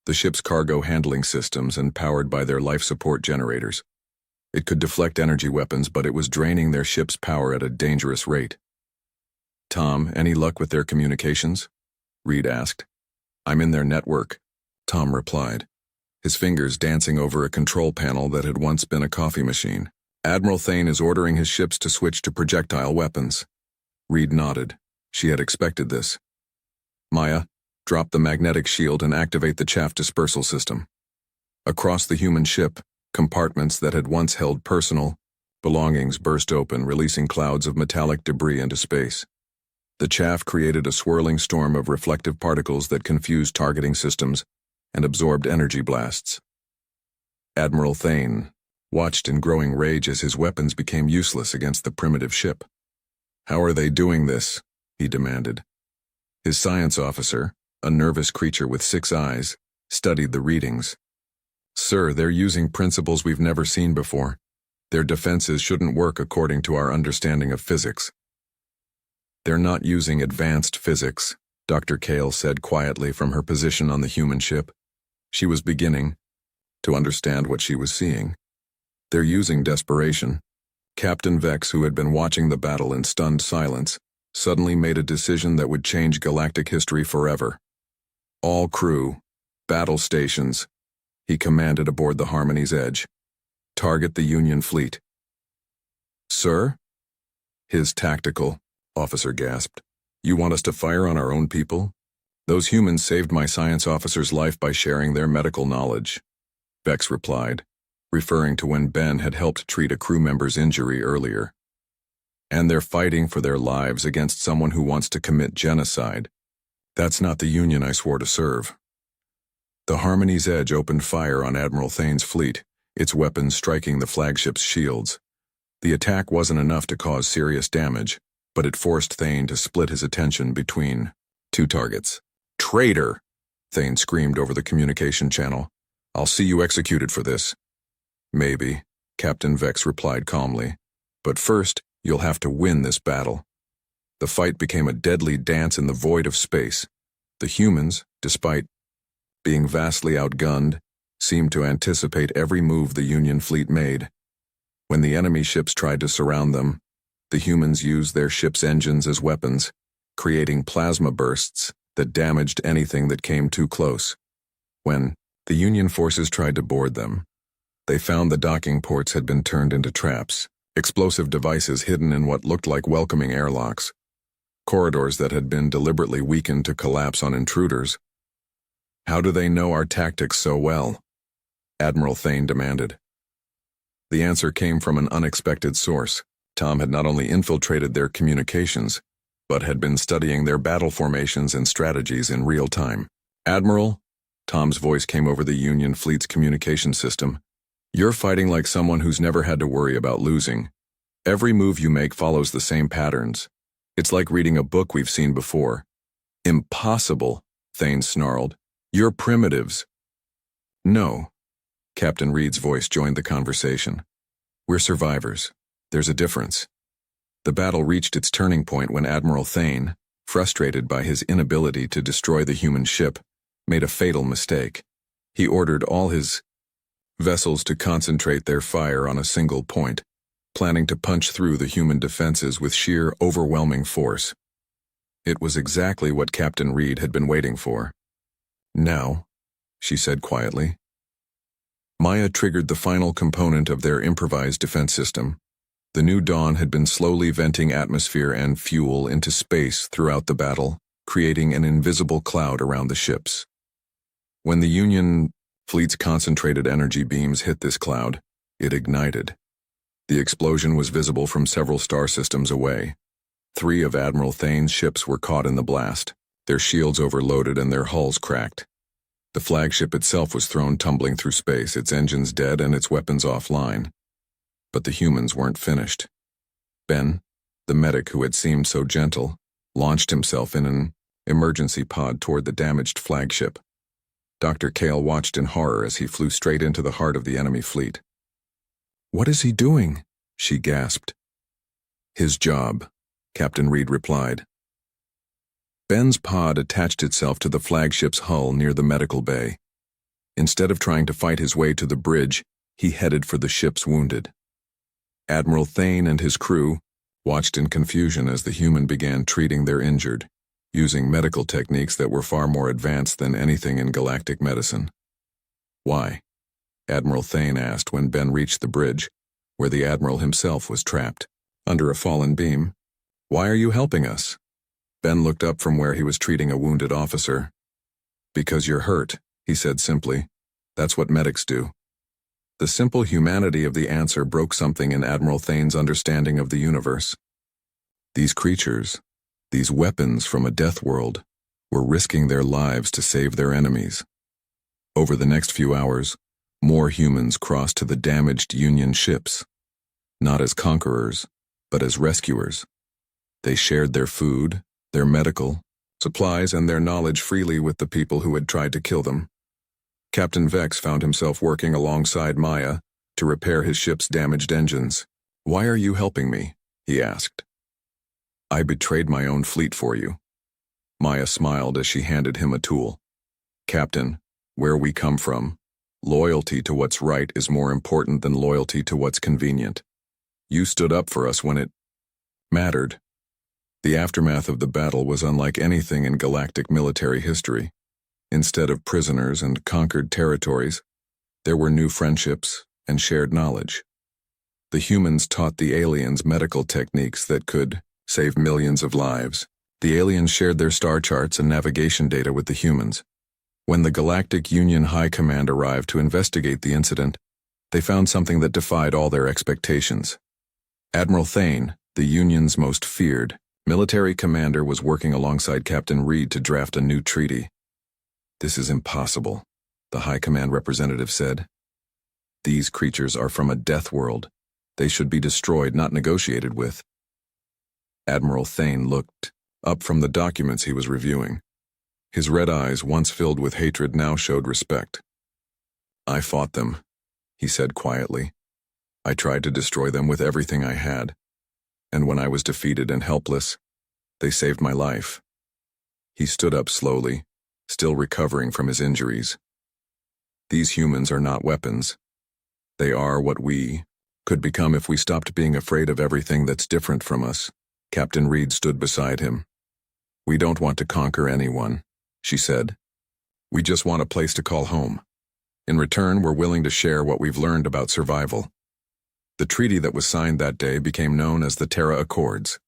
the ship's cargo handling systems and powered by their life support generators. It could deflect energy weapons, but it was draining their ship's power at a dangerous rate. "Tom, any luck with their communications?" Reed asked. "I'm in their network," Tom replied, his fingers dancing over a control panel that had once been a coffee machine. "Admiral Thane is ordering his ships to switch to projectile weapons." Reed nodded. She had expected this. "Maya, drop the magnetic shield and activate the chaff dispersal system." Across the human ship, compartments that had once held personal belongings burst open, releasing clouds of metallic debris into space. The chaff created a swirling storm of reflective particles that confused targeting systems and absorbed energy blasts. Admiral Thane watched in growing rage as his weapons became useless against the primitive ship. "How are they doing this?" he demanded. His science officer, a nervous creature with 6 eyes, studied the readings. "Sir, they're using principles we've never seen before. Their defenses shouldn't work according to our understanding of physics." "They're not using advanced physics," Dr. Kale said quietly from her position on the human ship. She was beginning to understand what she was seeing. "They're using desperation." Captain Vex, who had been watching the battle in stunned silence, suddenly made a decision that would change galactic history forever. "All crew, battle stations," he commanded aboard the Harmony's Edge. "Target the Union fleet." "Sir?" His tactical officer gasped. "You want us to fire on our own people? Those humans saved my science officer's life by sharing their medical knowledge," Vex replied, referring to when Ben had helped treat a crew member's injury earlier. "And they're fighting for their lives against someone who wants to commit genocide. That's not the Union I swore to serve." The Harmony's Edge opened fire on Admiral Thane's fleet, its weapons striking the flagship's shields. The attack wasn't enough to cause serious damage, but it forced Thane to split his attention between 2 targets. "Traitor!" Thane screamed over the communication channel. "I'll see you executed for this." "Maybe," Captain Vex replied calmly. "But first, you'll have to win this battle." The fight became a deadly dance in the void of space. The humans, despite being vastly outgunned, seemed to anticipate every move the Union fleet made. When the enemy ships tried to surround them, the humans used their ship's engines as weapons, creating plasma bursts that damaged anything that came too close. When the Union forces tried to board them, they found the docking ports had been turned into traps, explosive devices hidden in what looked like welcoming airlocks, corridors that had been deliberately weakened to collapse on intruders. "How do they know our tactics so well?" Admiral Thane demanded. The answer came from an unexpected source. Tom had not only infiltrated their communications, but had been studying their battle formations and strategies in real time. "Admiral," Tom's voice came over the Union fleet's communication system, "you're fighting like someone who's never had to worry about losing. Every move you make follows the same patterns. It's like reading a book we've seen before." "Impossible," Thane snarled. "You're primitives." "No." Captain Reed's voice joined the conversation. "We're survivors. There's a difference." The battle reached its turning point when Admiral Thane, frustrated by his inability to destroy the human ship, made a fatal mistake. He ordered all his vessels to concentrate their fire on a single point, planning to punch through the human defenses with sheer, overwhelming force. It was exactly what Captain Reed had been waiting for. "Now," she said quietly. Maya triggered the final component of their improvised defense system. The new dawn had been slowly venting atmosphere and fuel into space throughout the battle, creating an invisible cloud around the ships. When the Union fleet's concentrated energy beams hit this cloud, it ignited. The explosion was visible from several star systems away. 3 of Admiral Thane's ships were caught in the blast, their shields overloaded and their hulls cracked. The flagship itself was thrown tumbling through space, its engines dead and its weapons offline. But the humans weren't finished. Ben, the medic who had seemed so gentle, launched himself in an emergency pod toward the damaged flagship. Dr. Kale watched in horror as he flew straight into the heart of the enemy fleet. "What is he doing?" she gasped. "His job," Captain Reed replied. Ben's pod attached itself to the flagship's hull near the medical bay. Instead of trying to fight his way to the bridge, he headed for the ship's wounded. Admiral Thane and his crew watched in confusion as the human began treating their injured, using medical techniques that were far more advanced than anything in galactic medicine. "Why?" Admiral Thane asked when Ben reached the bridge, where the Admiral himself was trapped, under a fallen beam. "Why are you helping us?" Ben looked up from where he was treating a wounded officer. "Because you're hurt," he said simply. "That's what medics do." The simple humanity of the answer broke something in Admiral Thane's understanding of the universe. These creatures, these weapons from a Deathworld, were risking their lives to save their enemies. Over the next few hours, more humans crossed to the damaged Union ships, not as conquerors, but as rescuers. They shared their food, their medical supplies, and their knowledge freely with the people who had tried to kill them. Captain Vex found himself working alongside Maya to repair his ship's damaged engines. "Why are you helping me?" he asked. "I betrayed my own fleet for you." Maya smiled as she handed him a tool. "Captain, where we come from, loyalty to what's right is more important than loyalty to what's convenient. You stood up for us when it mattered." The aftermath of the battle was unlike anything in galactic military history. Instead of prisoners and conquered territories, there were new friendships and shared knowledge. The humans taught the aliens medical techniques that could save millions of lives. The aliens shared their star charts and navigation data with the humans. When the Galactic Union High Command arrived to investigate the incident, they found something that defied all their expectations. Admiral Thane, the Union's most feared military commander, was working alongside Captain Reed to draft a new treaty. "This is impossible," the High Command representative said. "These creatures are from a Deathworld. They should be destroyed, not negotiated with." Admiral Thane looked up from the documents he was reviewing. His red eyes, once filled with hatred, now showed respect. "I fought them," he said quietly. "I tried to destroy them with everything I had. And when I was defeated and helpless, they saved my life." He stood up slowly, still recovering from his injuries. "These humans are not weapons. They are what we could become if we stopped being afraid of everything that's different from us." Captain Reed stood beside him. "We don't want to conquer anyone," she said. "We just want a place to call home. In return, we're willing to share what we've learned about survival." The treaty that was signed that day became known as the Terra Accords.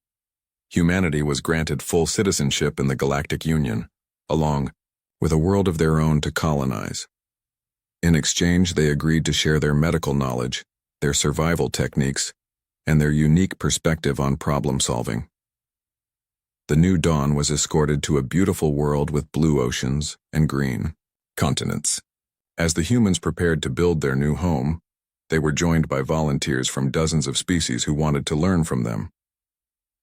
Humanity was granted full citizenship in the Galactic Union, along with a world of their own to colonize. In exchange, they agreed to share their medical knowledge, their survival techniques, and their unique perspective on problem-solving. The new dawn was escorted to a beautiful world with blue oceans and green continents. As the humans prepared to build their new home, they were joined by volunteers from dozens of species who wanted to learn from them.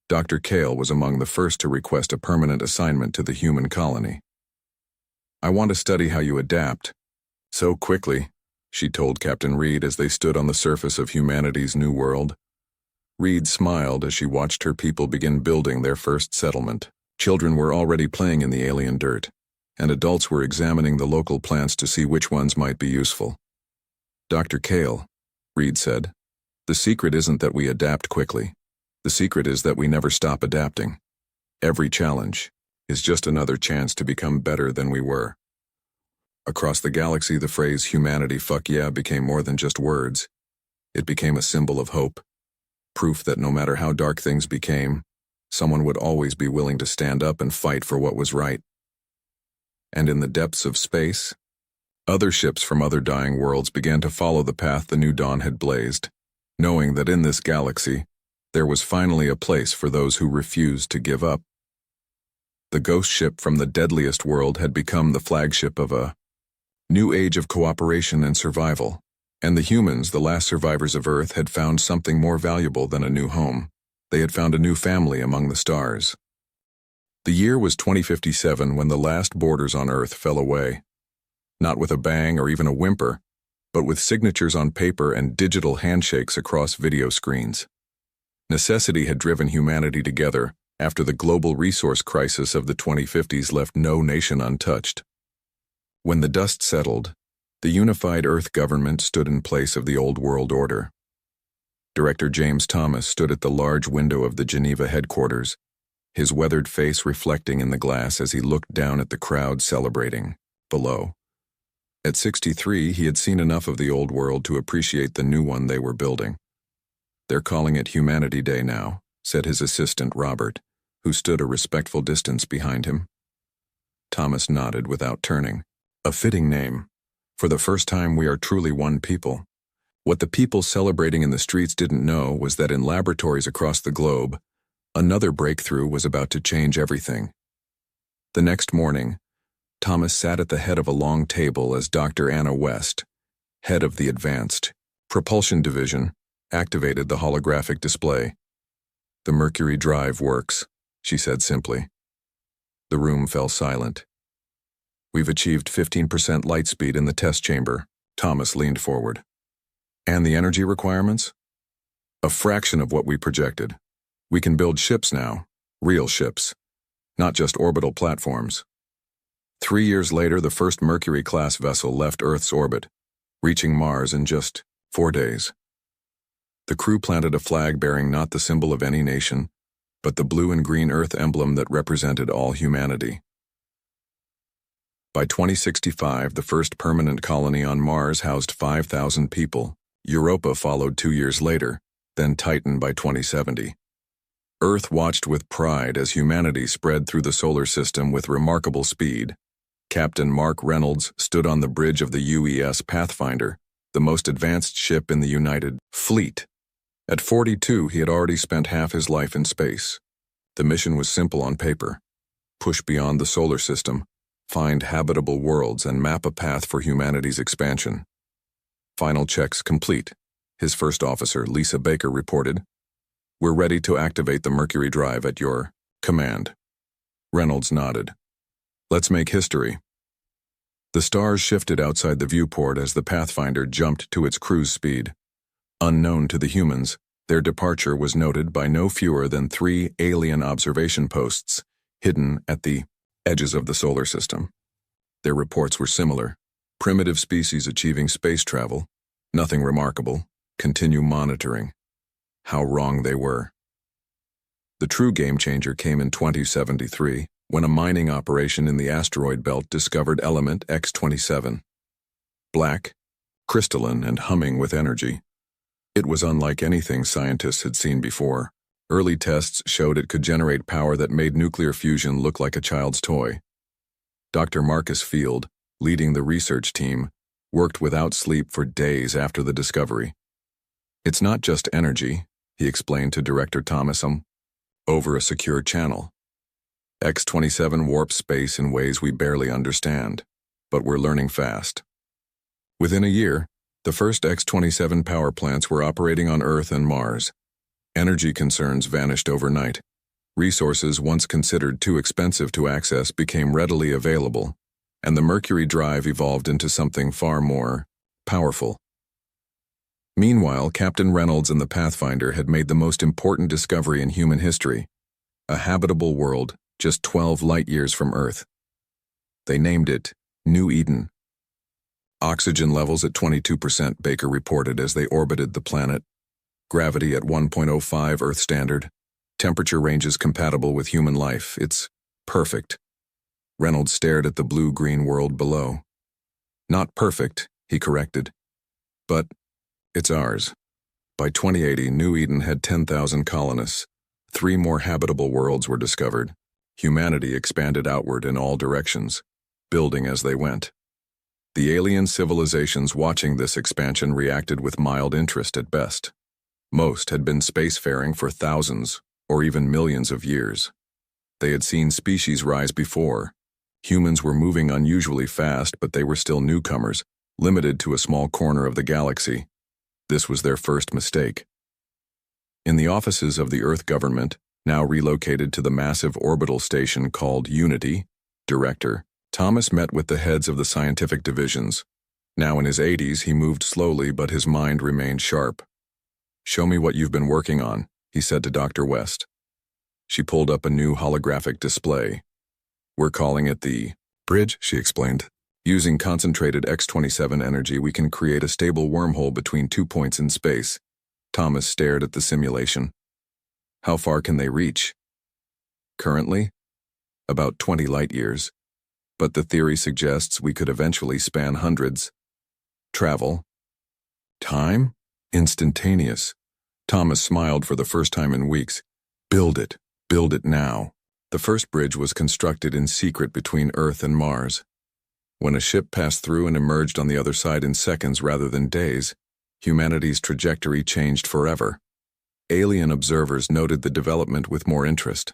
Dr. Kale was among the first to request a permanent assignment to the human colony. "I want to study how you adapt so quickly," she told Captain Reed as they stood on the surface of humanity's new world. Reed smiled as she watched her people begin building their first settlement. Children were already playing in the alien dirt, and adults were examining the local plants to see which ones might be useful. "Dr. Kale," Reed said, "the secret isn't that we adapt quickly. The secret is that we never stop adapting. Every challenge is just another chance to become better than we were." Across the galaxy, the phrase "humanity fuck yeah" became more than just words. It became a symbol of hope, proof that no matter how dark things became, someone would always be willing to stand up and fight for what was right. And in the depths of space, other ships from other dying worlds began to follow the path the new dawn had blazed, knowing that in this galaxy, there was finally a place for those who refused to give up. The ghost ship from the deadliest world had become the flagship of a new age of cooperation and survival, and the humans, the last survivors of Earth, had found something more valuable than a new home. They had found a new family among the stars. The year was 2057 when the last borders on Earth fell away. Not with a bang or even a whimper, but with signatures on paper and digital handshakes across video screens. Necessity had driven humanity together after the global resource crisis of the 2050s left no nation untouched. When the dust settled, the unified Earth government stood in place of the old world order. Director James Thomas stood at the large window of the Geneva headquarters, his weathered face reflecting in the glass as he looked down at the crowd celebrating below. At 63, he had seen enough of the old world to appreciate the new one they were building. "They're calling it Humanity Day now," said his assistant Robert, who stood a respectful distance behind him. Thomas nodded without turning. "A fitting name. For the first time, we are truly one people." What the people celebrating in the streets didn't know was that in laboratories across the globe, another breakthrough was about to change everything. The next morning, Thomas sat at the head of a long table as Dr. Anna West, head of the Advanced Propulsion Division, activated the holographic display. "The Mercury drive works," she said simply. The room fell silent. "We've achieved 15% light speed in the test chamber." Thomas leaned forward. "And the energy requirements?" "A fraction of what we projected. We can build ships now, real ships, not just orbital platforms." 3 years later, the first Mercury-class vessel left Earth's orbit, reaching Mars in just 4 days. The crew planted a flag bearing not the symbol of any nation, but the blue and green Earth emblem that represented all humanity. By 2065, the first permanent colony on Mars housed 5,000 people. Europa followed 2 years later, then Titan by 2070. Earth watched with pride as humanity spread through the solar system with remarkable speed. Captain Mark Reynolds stood on the bridge of the UES Pathfinder, the most advanced ship in the United Fleet. At 42, he had already spent half his life in space. The mission was simple on paper: push beyond the solar system, find habitable worlds, and map a path for humanity's expansion. Final checks complete, his first officer, Lisa Baker, reported. "We're ready to activate the Mercury drive at your command." Reynolds nodded. "Let's make history." The stars shifted outside the viewport as the Pathfinder jumped to its cruise speed. Unknown to the humans, their departure was noted by no fewer than 3 alien observation posts hidden at the edges of the solar system. Their reports were similar: primitive species achieving space travel, nothing remarkable, continue monitoring. How wrong they were. The true game-changer came in 2073, when a mining operation in the asteroid belt discovered element X-27. Black, crystalline, and humming with energy. It was unlike anything scientists had seen before. Early tests showed it could generate power that made nuclear fusion look like a child's toy. Dr. Marcus Field, leading the research team, worked without sleep for days after the discovery. "It's not just energy," he explained to Director Thomas, over a secure channel. X-27 warps space in ways we barely understand, but we're learning fast. Within a year, the first X-27 power plants were operating on Earth and Mars. Energy concerns vanished overnight. Resources once considered too expensive to access became readily available, and the Mercury drive evolved into something far more powerful. Meanwhile, Captain Reynolds and the Pathfinder had made the most important discovery in human history, a habitable world just 12 light-years from Earth. They named it New Eden. Oxygen levels at 22%, Baker reported as they orbited the planet. Gravity at 1.05 Earth standard. Temperature ranges compatible with human life. It's perfect. Reynolds stared at the blue-green world below. Not perfect, he corrected. But it's ours. By 2080, New Eden had 10,000 colonists. 3 more habitable worlds were discovered. Humanity expanded outward in all directions, building as they went. The alien civilizations watching this expansion reacted with mild interest at best. Most had been spacefaring for thousands, or even millions of years. They had seen species rise before. Humans were moving unusually fast, but they were still newcomers, limited to a small corner of the galaxy. This was their first mistake. In the offices of the Earth government, now relocated to the massive orbital station called Unity, Director Thomas met with the heads of the scientific divisions. Now in his 80s, he moved slowly, but his mind remained sharp. "Show me what you've been working on," he said to Dr. West. She pulled up a new holographic display. "We're calling it the bridge," she explained. "Using concentrated X-27 energy, we can create a stable wormhole between 2 points in space." Thomas stared at the simulation. "How far can they reach?" "Currently, about 20 light-years. But the theory suggests we could eventually span hundreds." "Travel?" "Time? Instantaneous." Thomas smiled for the first time in weeks. "Build it. Build it now." The first bridge was constructed in secret between Earth and Mars. When a ship passed through and emerged on the other side in seconds rather than days, humanity's trajectory changed forever. Alien observers noted the development with more interest.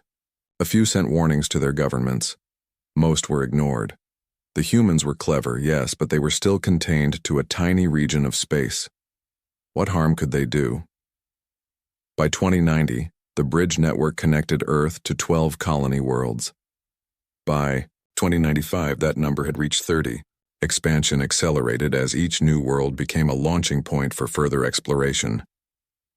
A few sent warnings to their governments. Most were ignored. The humans were clever, yes, but they were still contained to a tiny region of space. What harm could they do? By 2090, the bridge network connected Earth to 12 colony worlds. By 2095, that number had reached 30. Expansion accelerated as each new world became a launching point for further exploration.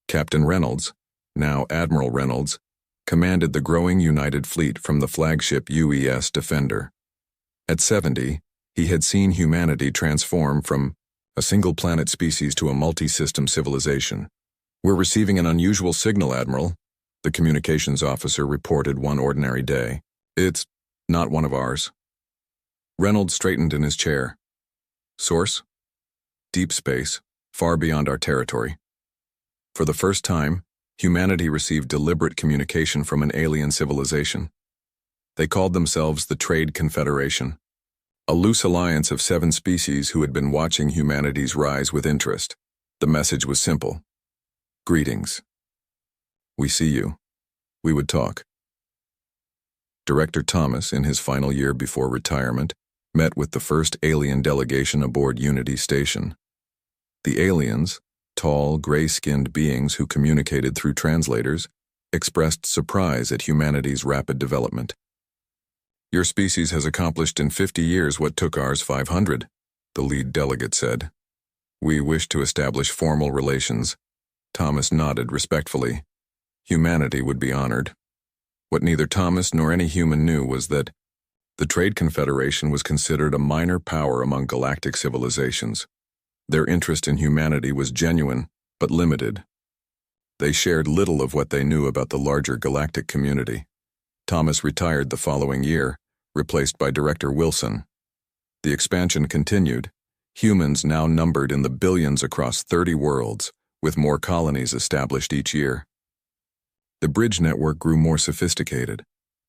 Captain Reynolds, now Admiral Reynolds, commanded the growing United Fleet from the flagship UES Defender. At 70, he had seen humanity transform from a single-planet species to a multi-system civilization. "We're receiving an unusual signal, Admiral," the communications officer reported one ordinary day. "It's not one of ours." Reynolds straightened in his chair. "Source? Deep space, far beyond our territory." For the first time, humanity received deliberate communication from an alien civilization. They called themselves the Trade Confederation, a loose alliance of 7 species who had been watching humanity's rise with interest. The message was simple. "Greetings. We see you. We would talk." Director Thomas, in his final year before retirement, met with the first alien delegation aboard Unity Station. The aliens, tall, gray-skinned beings who communicated through translators, expressed surprise at humanity's rapid development. "Your species has accomplished in 50 years what took ours 500, the lead delegate said. "We wish to establish formal relations." Thomas nodded respectfully. Humanity would be honored. What neither Thomas nor any human knew was that the Trade Confederation was considered a minor power among galactic civilizations. Their interest in humanity was genuine, but limited. They shared little of what they knew about the larger galactic community. Thomas retired the following year, replaced by Director Wilson. The expansion continued. Humans now numbered in the billions across 30 worlds, with more colonies established each year. The bridge network grew more sophisticated.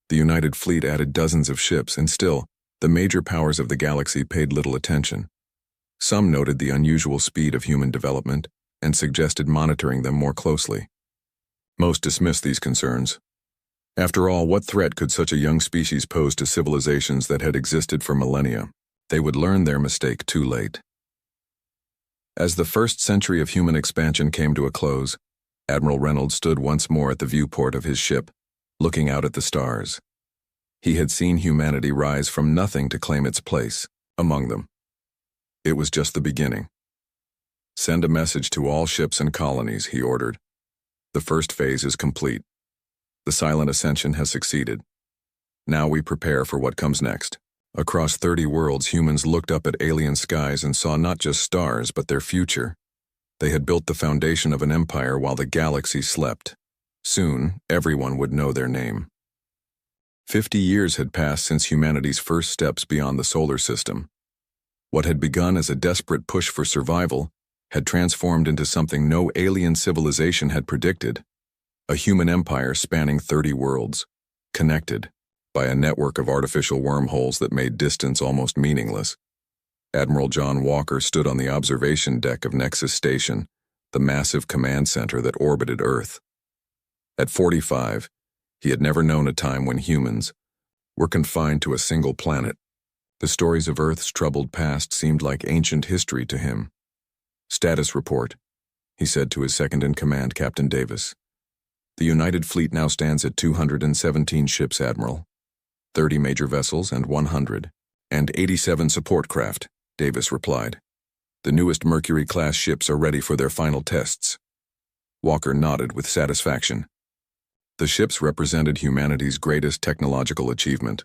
The United Fleet added dozens of ships, and still, the major powers of the galaxy paid little attention. Some noted the unusual speed of human development and suggested monitoring them more closely. Most dismiss these concerns. After all, what threat could such a young species pose to civilizations that had existed for millennia? They would learn their mistake too late. As the first century of human expansion came to a close, Admiral Reynolds stood once more at the viewport of his ship, looking out at the stars. He had seen humanity rise from nothing to claim its place among them. It was just the beginning. "Send a message to all ships and colonies," he ordered. "The first phase is complete. The silent ascension has succeeded. Now we prepare for what comes next." Across 30 worlds, humans looked up at alien skies and saw not just stars, but their future. They had built the foundation of an empire while the galaxy slept. Soon, everyone would know their name. 50 years had passed since humanity's first steps beyond the solar system. What had begun as a desperate push for survival had transformed into something no alien civilization had predicted: a human empire spanning 30 worlds, connected by a network of artificial wormholes that made distance almost meaningless. Admiral John Walker stood on the observation deck of Nexus Station, the massive command center that orbited Earth. At 45, he had never known a time when humans were confined to a single planet. The stories of Earth's troubled past seemed like ancient history to him. "Status report," he said to his second-in-command, Captain Davis. "The United Fleet now stands at 217 ships, Admiral. 30 major vessels and 187 support craft," Davis replied. "The newest Mercury-class ships are ready for their final tests." Walker nodded with satisfaction. The ships represented humanity's greatest technological achievement.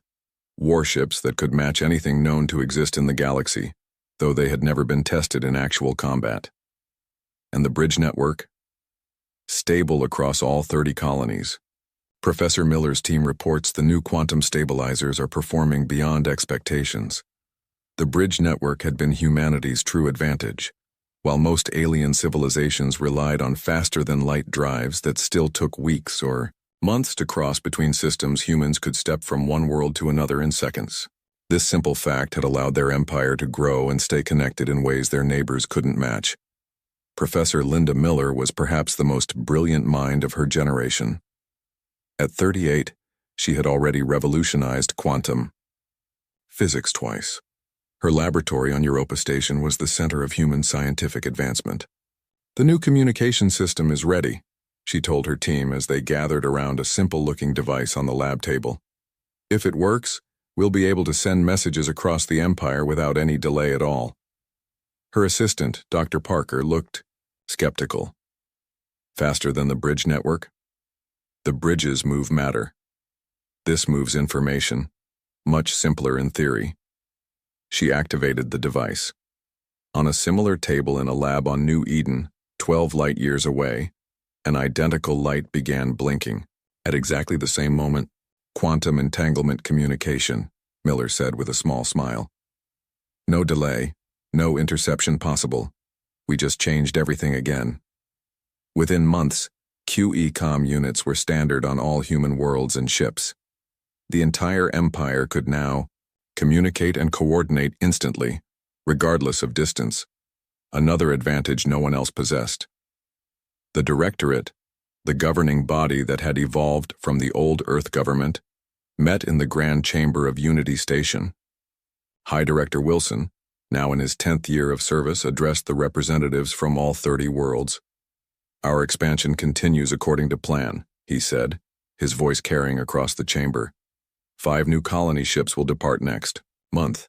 Warships that could match anything known to exist in the galaxy, though they had never been tested in actual combat. And the bridge network? Stable across all 30 colonies. Professor Miller's team reports the new quantum stabilizers are performing beyond expectations. The bridge network had been humanity's true advantage. While most alien civilizations relied on faster-than-light drives that still took weeks or months to cross between systems, humans could step from one world to another in seconds. This simple fact had allowed their empire to grow and stay connected in ways their neighbors couldn't match. Professor Linda Miller was perhaps the most brilliant mind of her generation. At 38, she had already revolutionized quantum physics twice. Her laboratory on Europa Station was the center of human scientific advancement. "The new communication system is ready," she told her team as they gathered around a simple-looking device on the lab table. "If it works, we'll be able to send messages across the Empire without any delay at all." Her assistant, Dr. Parker, looked skeptical. "Faster than the bridge network?" "The bridges move matter. This moves information. Much simpler in theory." She activated the device. On a similar table in a lab on New Eden, 12 light-years away, an identical light began blinking. At exactly the same moment, "Quantum entanglement communication," Miller said with a small smile. "No delay, no interception possible. We just changed everything again." Within months, QE-com units were standard on all human worlds and ships. The entire empire could now communicate and coordinate instantly, regardless of distance, another advantage no one else possessed. The Directorate, the governing body that had evolved from the old Earth government, met in the Grand Chamber of Unity Station. High Director Wilson, now in his 10th year of service, addressed the representatives from all 30 worlds. "Our expansion continues according to plan," he said, his voice carrying across the chamber. 5 new colony ships will depart next month.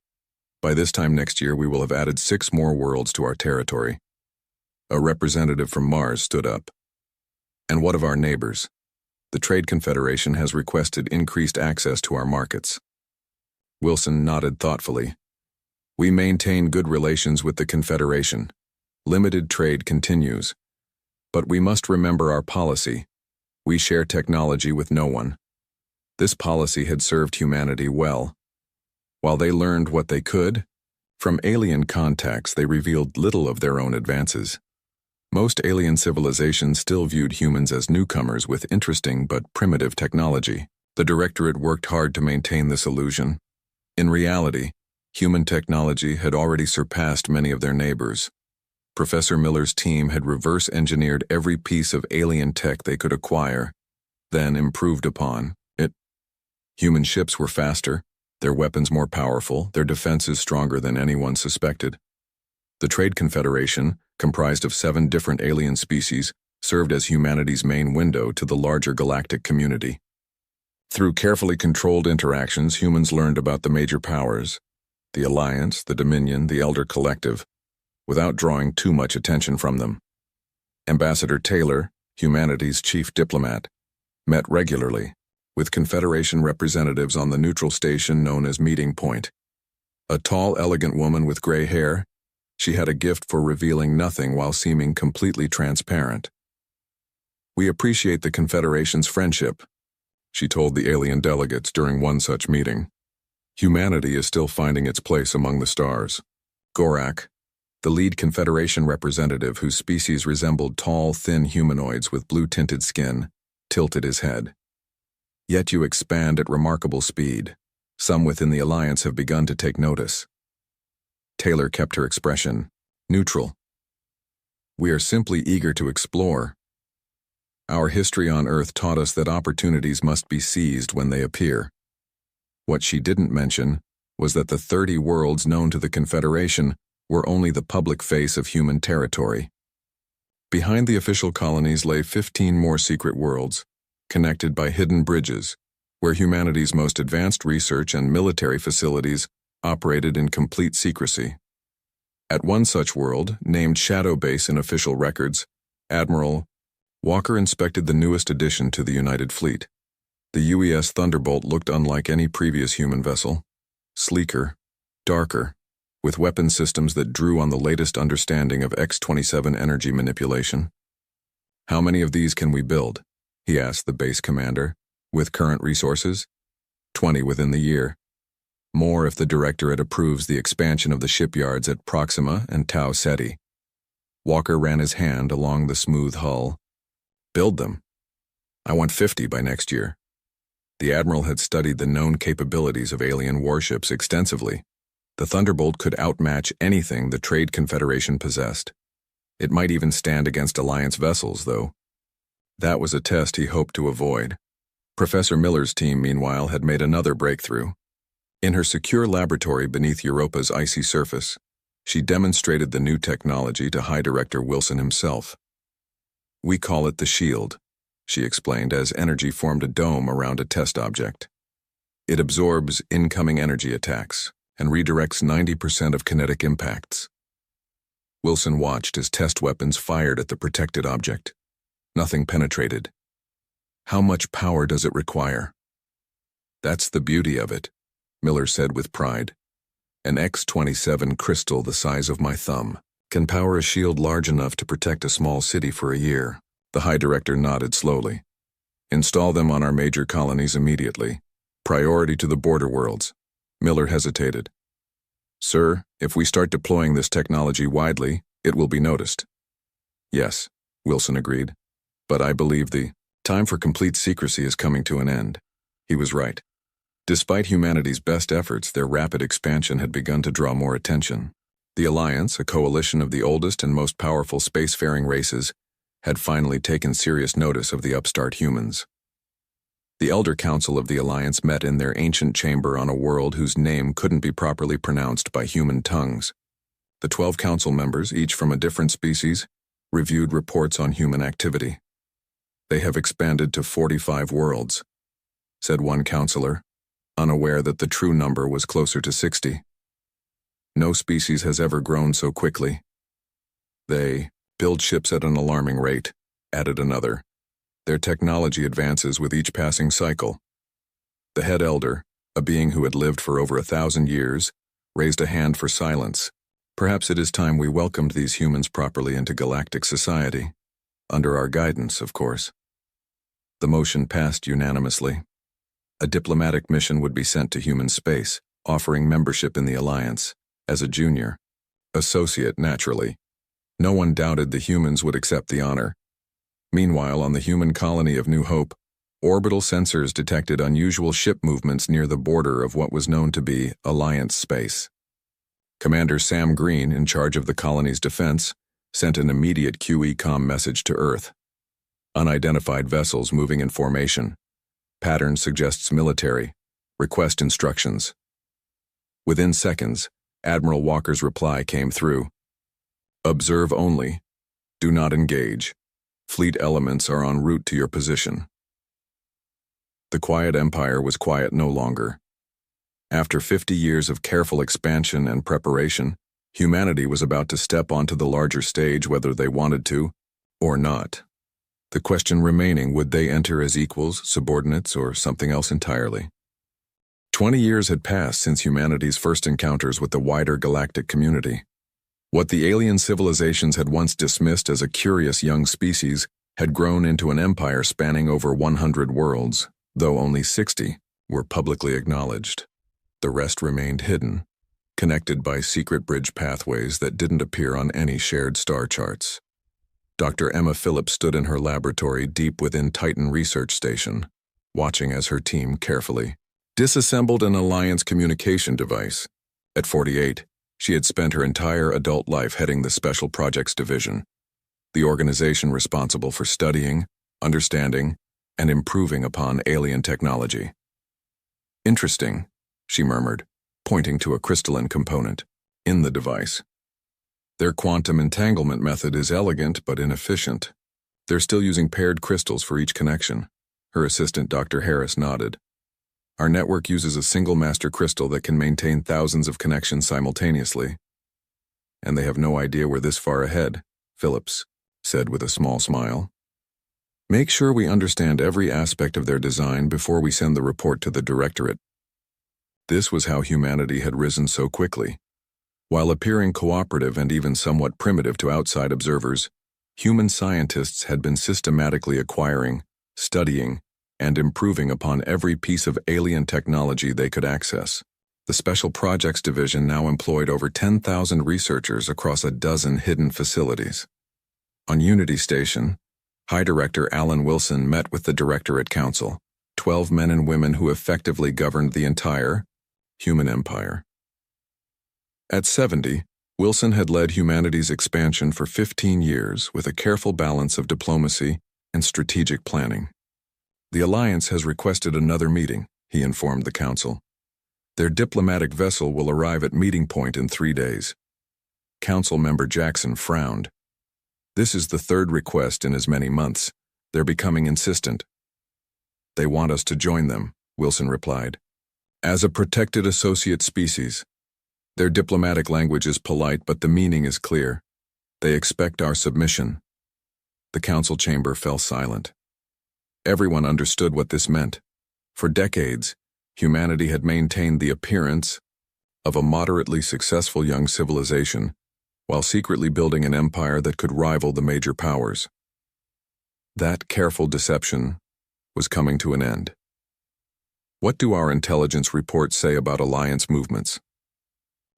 By this time next year, we will have added 6 more worlds to our territory. A representative from Mars stood up. "And what of our neighbors? The Trade Confederation has requested increased access to our markets." Wilson nodded thoughtfully. "We maintain good relations with the Confederation. Limited trade continues. But we must remember our policy. We share technology with no one." This policy had served humanity well. While they learned what they could, from alien contacts they revealed little of their own advances. Most alien civilizations still viewed humans as newcomers with interesting but primitive technology. The Directorate worked hard to maintain this illusion. In reality, human technology had already surpassed many of their neighbors. Professor Miller's team had reverse-engineered every piece of alien tech they could acquire, then improved upon it. Human ships were faster, their weapons more powerful, their defenses stronger than anyone suspected. The Trade Confederation, comprised of 7 different alien species, served as humanity's main window to the larger galactic community. Through carefully controlled interactions, humans learned about the major powers, the Alliance, the Dominion, the Elder Collective, without drawing too much attention from them. Ambassador Taylor, humanity's chief diplomat, met regularly with Confederation representatives on the neutral station known as Meeting Point. A tall, elegant woman with gray hair, she had a gift for revealing nothing while seeming completely transparent. "We appreciate the Confederation's friendship," she told the alien delegates during one such meeting. "Humanity is still finding its place among the stars." Gorak, the lead Confederation representative whose species resembled tall, thin humanoids with blue-tinted skin, tilted his head. "Yet you expand at remarkable speed. Some within the Alliance have begun to take notice." Taylor kept her expression neutral. "We are simply eager to explore. Our history on Earth taught us that opportunities must be seized when they appear." What she didn't mention was that the 30 worlds known to the Confederation were only the public face of human territory. Behind the official colonies lay 15 more secret worlds, connected by hidden bridges, where humanity's most advanced research and military facilities operated in complete secrecy. At one such world, named Shadow Base in official records, Admiral Walker inspected the newest addition to the United Fleet. The UES Thunderbolt looked unlike any previous human vessel, sleeker, darker, with weapon systems that drew on the latest understanding of X-27 energy manipulation. "How many of these can we build?" he asked the base commander. "With current resources?" 20 within the year. More if the Directorate approves the expansion of the shipyards at Proxima and Tau Ceti. Walker ran his hand along the smooth hull. "Build them. I want 50 by next year." The Admiral had studied the known capabilities of alien warships extensively. The Thunderbolt could outmatch anything the Trade Confederation possessed. It might even stand against Alliance vessels, though. That was a test he hoped to avoid. Professor Miller's team, meanwhile, had made another breakthrough. In her secure laboratory beneath Europa's icy surface, she demonstrated the new technology to High Director Wilson himself. "We call it the Shield," she explained as energy formed a dome around a test object. "It absorbs incoming energy attacks and redirects 90% of kinetic impacts." Wilson watched as test weapons fired at the protected object. Nothing penetrated. "How much power does it require?" "That's the beauty of it," Miller said with pride. "An X-27 crystal the size of my thumb can power a shield large enough to protect a small city for a year." The High Director nodded slowly. "Install them on our major colonies immediately. Priority to the border worlds." Miller hesitated. "Sir, if we start deploying this technology widely, it will be noticed." "Yes," Wilson agreed. "But I believe the time for complete secrecy is coming to an end." He was right. Despite humanity's best efforts, their rapid expansion had begun to draw more attention. The Alliance, a coalition of the oldest and most powerful spacefaring races, had finally taken serious notice of the upstart humans. The Elder Council of the Alliance met in their ancient chamber on a world whose name couldn't be properly pronounced by human tongues. The 12 council members, each from a different species, reviewed reports on human activity. "They have expanded to 45 worlds," said one counselor, unaware that the true number was closer to 60. "No species has ever grown so quickly." "They build ships at an alarming rate," added another. "Their technology advances with each passing cycle." The head elder, a being who had lived for over 1,000 years, raised a hand for silence. "Perhaps it is time we welcomed these humans properly into galactic society. Under our guidance, of course." The motion passed unanimously. A diplomatic mission would be sent to human space, offering membership in the Alliance, as a junior. Associate, naturally. No one doubted the humans would accept the honor. Meanwhile, on the human colony of New Hope, orbital sensors detected unusual ship movements near the border of what was known to be Alliance space. Commander Sam Green, in charge of the colony's defense, sent an immediate QE-com message to Earth. Unidentified vessels moving in formation. Pattern suggests military. Request instructions. Within seconds, Admiral Walker's reply came through. Observe only. Do not engage. Fleet elements are en route to your position. The quiet empire was quiet no longer. After 50 years of careful expansion and preparation, humanity was about to step onto the larger stage whether they wanted to or not. The question remaining, would they enter as equals, subordinates, or something else entirely? 20 years had passed since humanity's first encounters with the wider galactic community. What the alien civilizations had once dismissed as a curious young species had grown into an empire spanning over 100 worlds, though only 60 were publicly acknowledged. The rest remained hidden, connected by secret bridge pathways that didn't appear on any shared star charts. Dr. Emma Phillips stood in her laboratory deep within Titan Research Station, watching as her team carefully disassembled an Alliance communication device. At 48, she had spent her entire adult life heading the Special Projects Division, the organization responsible for studying, understanding, and improving upon alien technology. Interesting, she murmured, pointing to a crystalline component in the device. Their quantum entanglement method is elegant but inefficient. They're still using paired crystals for each connection. Her assistant, Dr. Harris, nodded. Our network uses a single master crystal that can maintain thousands of connections simultaneously. And they have no idea we're this far ahead, Phillips said with a small smile. Make sure we understand every aspect of their design before we send the report to the Directorate. This was how humanity had risen so quickly. While appearing cooperative and even somewhat primitive to outside observers, human scientists had been systematically acquiring, studying, and improving upon every piece of alien technology they could access. The Special Projects Division now employed over 10,000 researchers across a dozen hidden facilities. On Unity Station, High Director Alan Wilson met with the Directorate Council, 12 men and women who effectively governed the entire human empire. At 70, Wilson had led humanity's expansion for 15 years with a careful balance of diplomacy and strategic planning. The Alliance has requested another meeting, he informed the Council. Their diplomatic vessel will arrive at meeting point in 3 days. Council member Jackson frowned. This is the third request in as many months. They're becoming insistent. They want us to join them, Wilson replied. As a protected associate species. Their diplomatic language is polite, but the meaning is clear. They expect our submission. The council chamber fell silent. Everyone understood what this meant. For decades, humanity had maintained the appearance of a moderately successful young civilization, while secretly building an empire that could rival the major powers. That careful deception was coming to an end. What do our intelligence reports say about Alliance movements?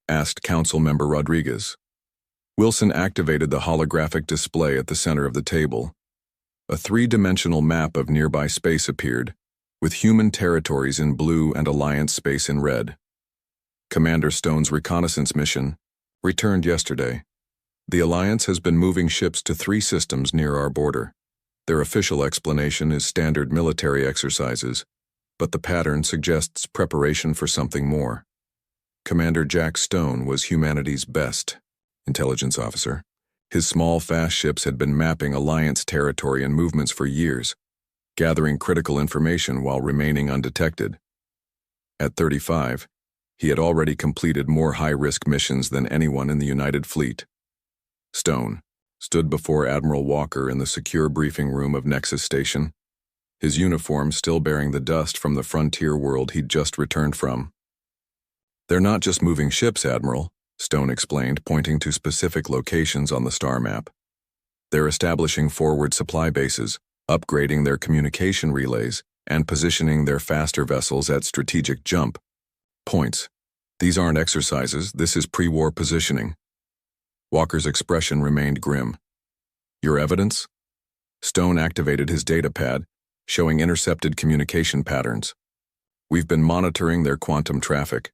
Asked Council Member Rodriguez. Wilson activated the holographic display at the center of the table. A three-dimensional map of nearby space appeared, with human territories in blue and Alliance space in red. Commander Stone's reconnaissance mission returned yesterday. The Alliance has been moving ships to 3 systems near our border. Their official explanation is standard military exercises, but the pattern suggests preparation for something more. Commander Jack Stone was humanity's best intelligence officer. His small, fast ships had been mapping Alliance territory and movements for years, gathering critical information while remaining undetected. At 35, he had already completed more high-risk missions than anyone in the United Fleet. Stone stood before Admiral Walker in the secure briefing room of Nexus Station, his uniform still bearing the dust from the frontier world he'd just returned from. They're not just moving ships, Admiral, Stone explained, pointing to specific locations on the star map. They're establishing forward supply bases, upgrading their communication relays, and positioning their faster vessels at strategic jump points. These aren't exercises, this is pre-war positioning. Walker's expression remained grim. Your evidence? Stone activated his data pad, showing intercepted communication patterns. We've been monitoring their quantum traffic.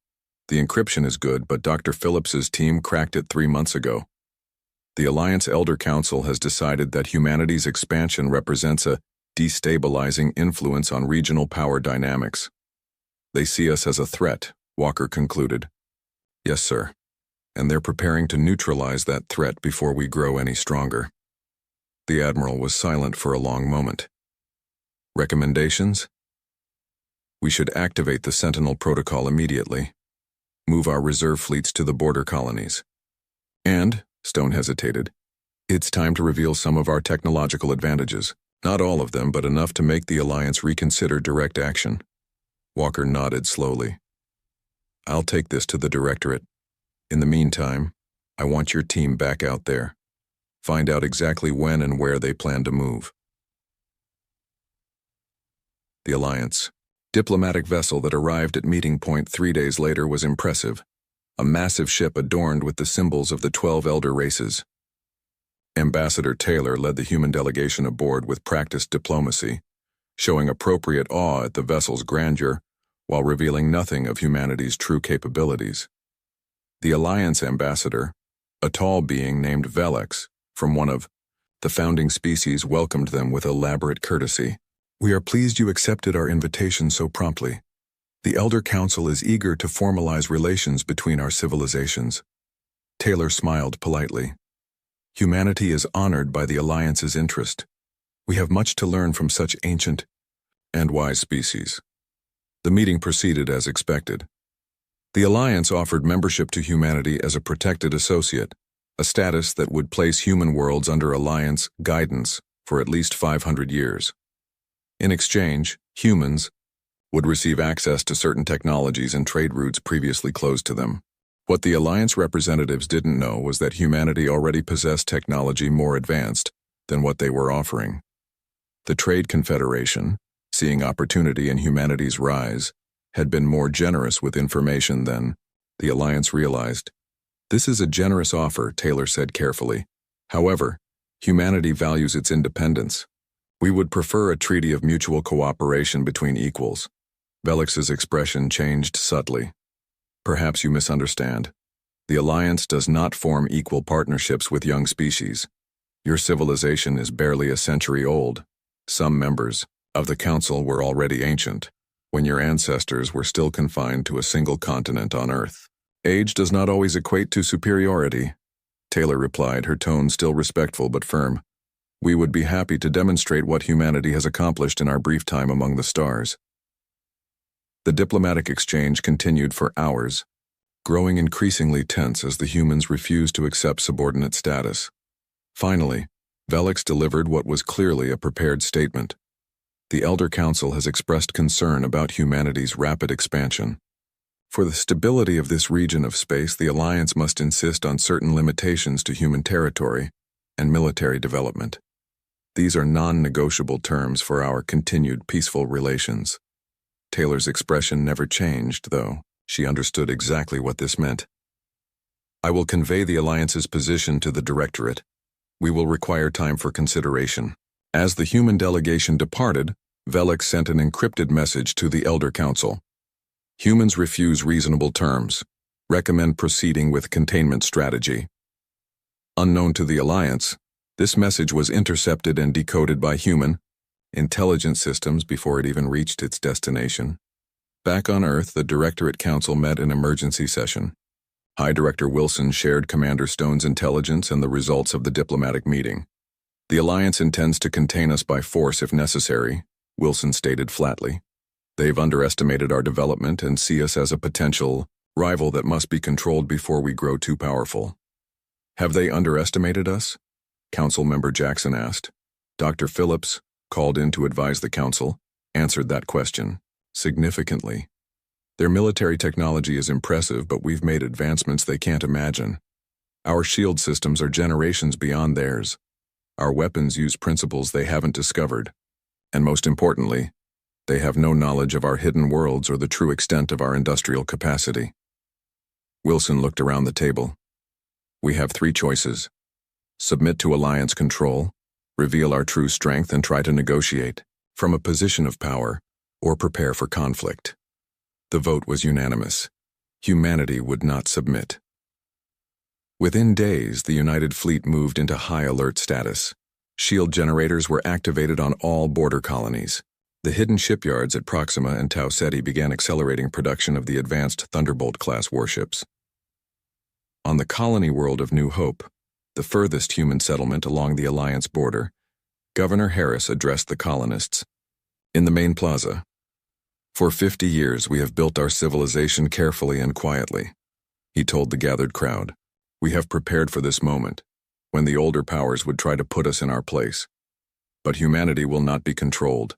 The encryption is good, but Dr. Phillips's team cracked it 3 months ago. The Alliance Elder Council has decided that humanity's expansion represents a destabilizing influence on regional power dynamics. They see us as a threat, Walker concluded. Yes, sir. And they're preparing to neutralize that threat before we grow any stronger. The Admiral was silent for a long moment. Recommendations? We should activate the Sentinel Protocol immediately. Move our reserve fleets to the border colonies. And, Stone hesitated, it's time to reveal some of our technological advantages. Not all of them, but enough to make the Alliance reconsider direct action. Walker nodded slowly. I'll take this to the Directorate. In the meantime, I want your team back out there. Find out exactly when and where they plan to move. The Alliance. Diplomatic vessel that arrived at meeting point 3 days later was impressive. A massive ship adorned with the symbols of the 12 elder races. Ambassador Taylor led the human delegation aboard with practiced diplomacy, showing appropriate awe at the vessel's grandeur while revealing nothing of humanity's true capabilities. The Alliance ambassador, a tall being named Velix, from one of the founding species, welcomed them with elaborate courtesy. We are pleased you accepted our invitation so promptly. The Elder Council is eager to formalize relations between our civilizations. Taylor smiled politely. Humanity is honored by the Alliance's interest. We have much to learn from such ancient and wise species. The meeting proceeded as expected. The Alliance offered membership to humanity as a protected associate, a status that would place human worlds under Alliance guidance for at least 500 years. In exchange, humans would receive access to certain technologies and trade routes previously closed to them. What the Alliance representatives didn't know was that humanity already possessed technology more advanced than what they were offering. The Trade Confederation, seeing opportunity in humanity's rise, had been more generous with information than the Alliance realized. This is a generous offer, Taylor said carefully. However, humanity values its independence. We would prefer a treaty of mutual cooperation between equals. Velix's expression changed subtly. Perhaps you misunderstand. The Alliance does not form equal partnerships with young species. Your civilization is barely a century old. Some members of the Council were already ancient, when your ancestors were still confined to a single continent on Earth. Age does not always equate to superiority, Taylor replied, her tone still respectful but firm. We would be happy to demonstrate what humanity has accomplished in our brief time among the stars. The diplomatic exchange continued for hours, growing increasingly tense as the humans refused to accept subordinate status. Finally, Velix delivered what was clearly a prepared statement. The Elder Council has expressed concern about humanity's rapid expansion. For the stability of this region of space, the Alliance must insist on certain limitations to human territory and military development. These are non-negotiable terms for our continued peaceful relations. Taylor's expression never changed, though. She understood exactly what this meant. I will convey the Alliance's position to the Directorate. We will require time for consideration. As the human delegation departed, Velix sent an encrypted message to the Elder Council. Humans refuse reasonable terms. Recommend proceeding with containment strategy. Unknown to the Alliance, this message was intercepted and decoded by human intelligence systems before it even reached its destination. Back on Earth, the Directorate Council met in emergency session. High Director Wilson shared Commander Stone's intelligence and the results of the diplomatic meeting. The Alliance intends to contain us by force if necessary, Wilson stated flatly. They've underestimated our development and see us as a potential rival that must be controlled before we grow too powerful. Have they underestimated us? Council Member Jackson asked. Dr. Phillips, called in to advise the Council, answered that question. Significantly. Their military technology is impressive, but we've made advancements they can't imagine. Our shield systems are generations beyond theirs. Our weapons use principles they haven't discovered. And most importantly, they have no knowledge of our hidden worlds or the true extent of our industrial capacity. Wilson looked around the table. We have 3 choices. Submit to Alliance control, reveal our true strength and try to negotiate from a position of power, or prepare for conflict. The vote was unanimous. Humanity would not submit. Within days, the United Fleet moved into high alert status. Shield generators were activated on all border colonies. The hidden shipyards at Proxima and Tau Ceti began accelerating production of the advanced Thunderbolt-class warships. On the colony world of New Hope, the furthest human settlement along the Alliance border, Governor Harris addressed the colonists. In the main plaza, "For 50 years we have built our civilization carefully and quietly," he told the gathered crowd. "We have prepared for this moment, when the older powers would try to put us in our place. But humanity will not be controlled.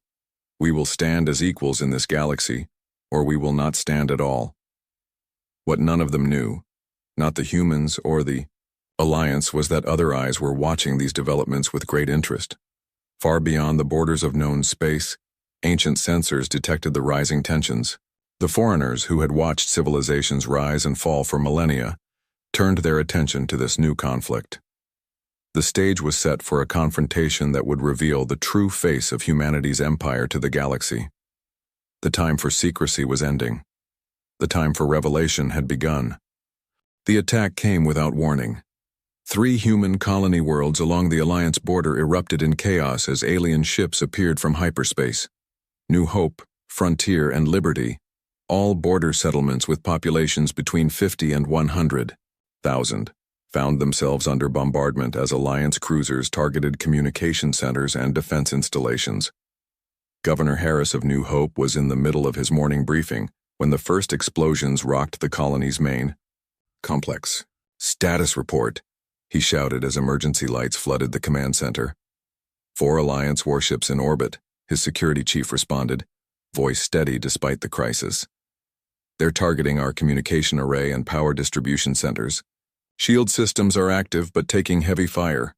We will stand as equals in this galaxy, or we will not stand at all." What none of them knew, not the humans or the Alliance, was that other eyes were watching these developments with great interest. Far beyond the borders of known space, ancient sensors detected the rising tensions. The foreigners who had watched civilizations rise and fall for millennia turned their attention to this new conflict. The stage was set for a confrontation that would reveal the true face of humanity's empire to the galaxy. The time for secrecy was ending. The time for revelation had begun. The attack came without warning. 3 human colony worlds along the Alliance border erupted in chaos as alien ships appeared from hyperspace. New Hope, Frontier, and Liberty, all border settlements with populations between 50 and 100,000, found themselves under bombardment as Alliance cruisers targeted communication centers and defense installations. Governor Harris of New Hope was in the middle of his morning briefing when the first explosions rocked the colony's main complex. "Status report," he shouted as emergency lights flooded the command center. 4 Alliance warships in orbit, his security chief responded, voice steady despite the crisis. "They're targeting our communication array and power distribution centers. Shield systems are active but taking heavy fire."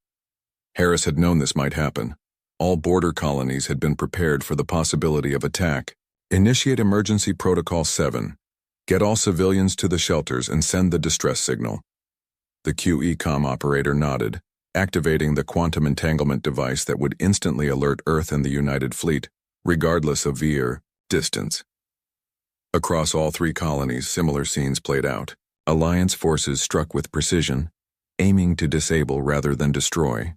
Harris had known this might happen. All border colonies had been prepared for the possibility of attack. "Initiate Emergency Protocol 7. Get all civilians to the shelters and send the distress signal." The QE-com operator nodded, activating the quantum entanglement device that would instantly alert Earth and the United Fleet, regardless of distance. Across all 3 colonies, similar scenes played out. Alliance forces struck with precision, aiming to disable rather than destroy.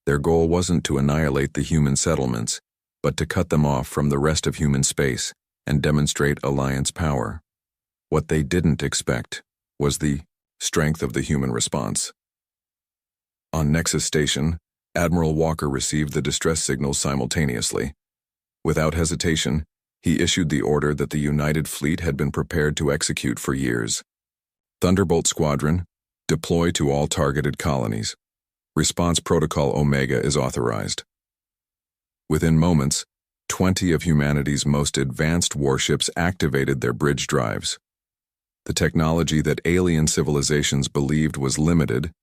Their goal wasn't to annihilate the human settlements, but to cut them off from the rest of human space and demonstrate Alliance power. What they didn't expect was the strength of the human response. On Nexus Station, Admiral Walker received the distress signals simultaneously. Without hesitation, he issued the order that the United Fleet had been prepared to execute for years. "Thunderbolt Squadron, deploy to all targeted colonies. Response Protocol Omega is authorized." Within moments, 20 of humanity's most advanced warships activated their bridge drives. The technology that alien civilizations believed was limited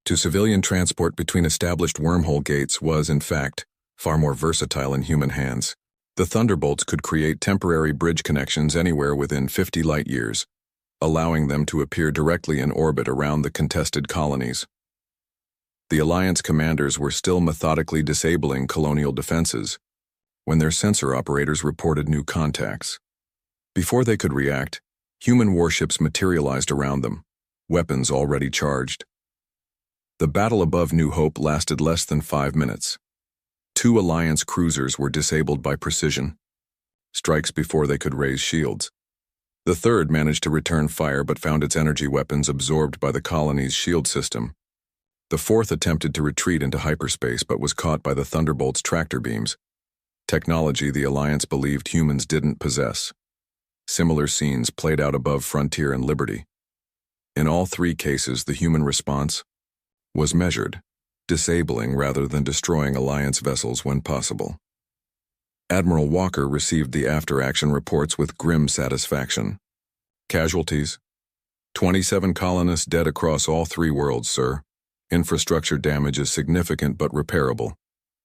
to civilian transport between established wormhole gates was, in fact, far more versatile in human hands. The Thunderbolts could create temporary bridge connections anywhere within 50 light-years, allowing them to appear directly in orbit around the contested colonies. The Alliance commanders were still methodically disabling colonial defenses when their sensor operators reported new contacts. Before they could react, human warships materialized around them, weapons already charged. The battle above New Hope lasted less than 5 minutes. 2 Alliance cruisers were disabled by precision strikes before they could raise shields. The third managed to return fire but found its energy weapons absorbed by the colony's shield system. The fourth attempted to retreat into hyperspace but was caught by the Thunderbolt's tractor beams, technology the Alliance believed humans didn't possess. Similar scenes played out above Frontier and Liberty. In all 3 cases, the human response was measured, disabling rather than destroying Alliance vessels when possible. Admiral Walker received the after-action reports with grim satisfaction. "Casualties: 27 colonists dead across all 3 worlds, sir. Infrastructure damage is significant but repairable.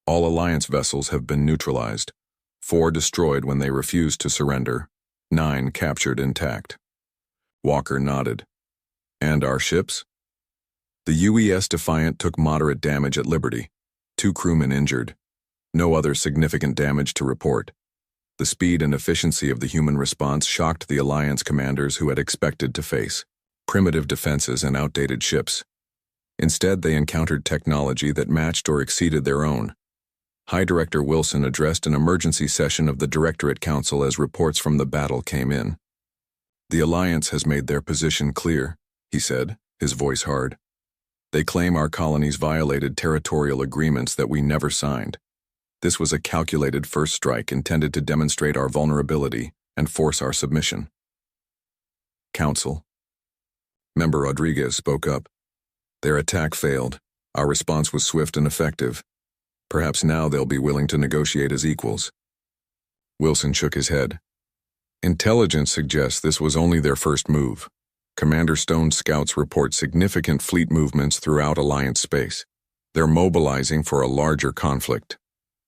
All Alliance vessels have been neutralized. 4 destroyed when they refused to surrender. 9 captured intact." Walker nodded. "And our ships?" The UES Defiant took moderate damage at Liberty. 2 crewmen injured. No other significant damage to report. The speed and efficiency of the human response shocked the Alliance commanders who had expected to face primitive defenses and outdated ships. Instead, they encountered technology that matched or exceeded their own. High Director Wilson addressed an emergency session of the Directorate Council as reports from the battle came in. "The Alliance has made their position clear," he said, his voice hard. "They claim our colonies violated territorial agreements that we never signed. This was a calculated first strike intended to demonstrate our vulnerability and force our submission." Council. Member Rodriguez spoke up. "Their attack failed. Our response was swift and effective. Perhaps now they'll be willing to negotiate as equals." Wilson shook his head. "Intelligence suggests this was only their first move. Commander Stone's scouts report significant fleet movements throughout Alliance space. They're mobilizing for a larger conflict."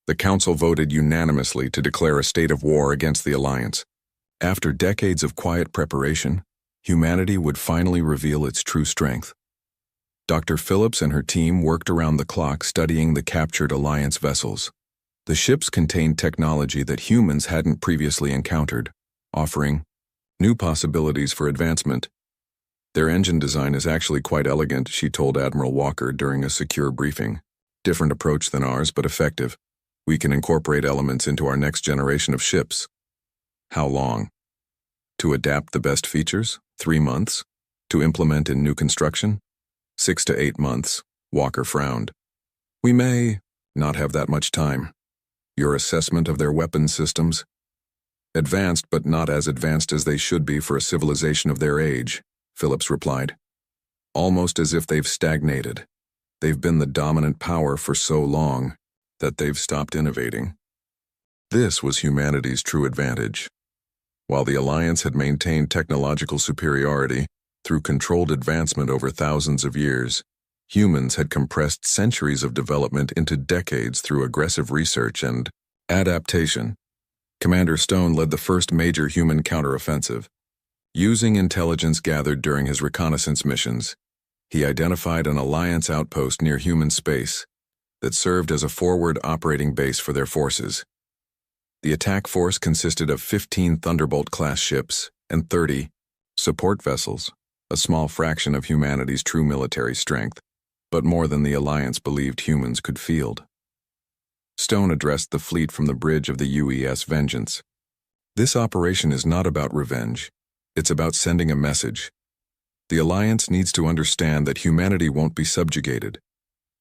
The Council voted unanimously to declare a state of war against the Alliance. After decades of quiet preparation, humanity would finally reveal its true strength. Dr. Phillips and her team worked around the clock studying the captured Alliance vessels. The ships contained technology that humans hadn't previously encountered, offering new possibilities for advancement. "Their engine design is actually quite elegant," she told Admiral Walker during a secure briefing. "Different approach than ours, but effective. We can incorporate elements into our next generation of ships." "How long?" "To adapt the best features, 3 months. To implement in new construction, 6 to 8 months, Walker frowned. "We may not have that much time." "Your assessment of their weapons systems?" "Advanced, but not as advanced as they should be for a civilization of their age," Phillips replied. "Almost as if they've stagnated. They've been the dominant power for so long that they've stopped innovating." This was humanity's true advantage. While the Alliance had maintained technological superiority through controlled advancement over thousands of years, humans had compressed centuries of development into decades through aggressive research and adaptation. Commander Stone led the first major human counteroffensive. Using intelligence gathered during his reconnaissance missions, he identified an Alliance outpost near human space that served as a forward operating base for their forces. The attack force consisted of 15 Thunderbolt-class ships and 30 support vessels, a small fraction of humanity's true military strength, but more than the Alliance believed humans could field. Stone addressed the fleet from the bridge of the UES Vengeance. "This operation is not about revenge. It's about sending a message. The Alliance needs to understand that humanity won't be subjugated.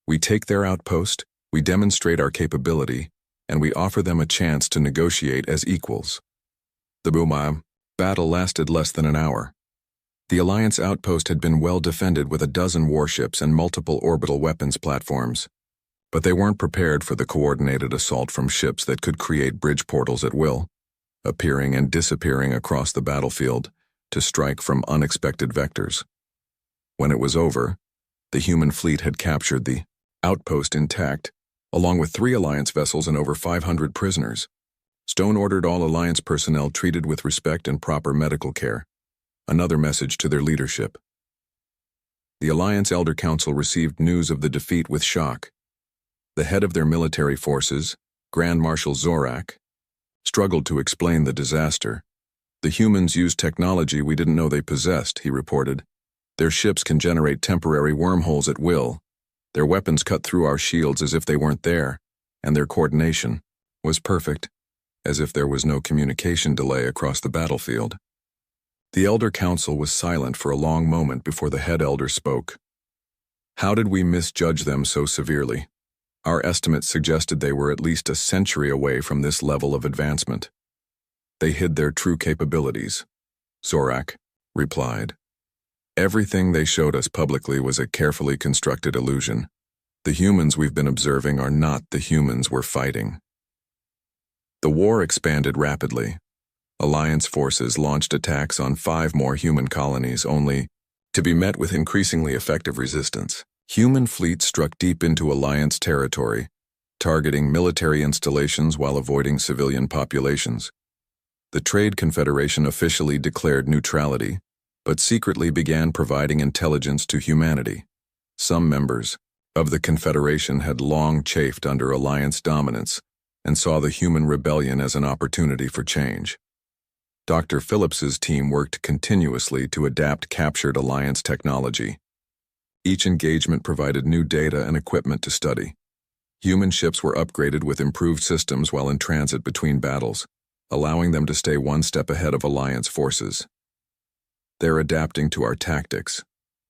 We take their outpost, we demonstrate our capability, and we offer them a chance to negotiate as equals." The battle lasted less than an hour. The Alliance outpost had been well defended with a dozen warships and multiple orbital weapons platforms. But they weren't prepared for the coordinated assault from ships that could create bridge portals at will, appearing and disappearing across the battlefield to strike from unexpected vectors. When it was over, the human fleet had captured the outpost intact, along with 3 Alliance vessels and over 500 prisoners. Stone ordered all Alliance personnel treated with respect and proper medical care, another message to their leadership. The Alliance Elder Council received news of the defeat with shock. The head of their military forces, Grand Marshal Zorak, struggled to explain the disaster. "The humans used technology we didn't know they possessed," he reported. "Their ships can generate temporary wormholes at will. Their weapons cut through our shields as if they weren't there, and their coordination was perfect, as if there was no communication delay across the battlefield." The Elder Council was silent for a long moment before the head elder spoke. "How did we misjudge them so severely? Our estimates suggested they were at least a century away from this level of advancement." "They hid their true capabilities," Zorak replied. "Everything they showed us publicly was a carefully constructed illusion. The humans we've been observing are not the humans we're fighting." The war expanded rapidly. Alliance forces launched attacks on 5 more human colonies, only to be met with increasingly effective resistance. Human fleets struck deep into Alliance territory, targeting military installations while avoiding civilian populations. The Trade Confederation officially declared neutrality, but secretly began providing intelligence to humanity. Some members of the Confederation had long chafed under Alliance dominance and saw the human rebellion as an opportunity for change. Dr. Phillips's team worked continuously to adapt captured Alliance technology. Each engagement provided new data and equipment to study. Human ships were upgraded with improved systems while in transit between battles, allowing them to stay one step ahead of Alliance forces. They're adapting to our tactics,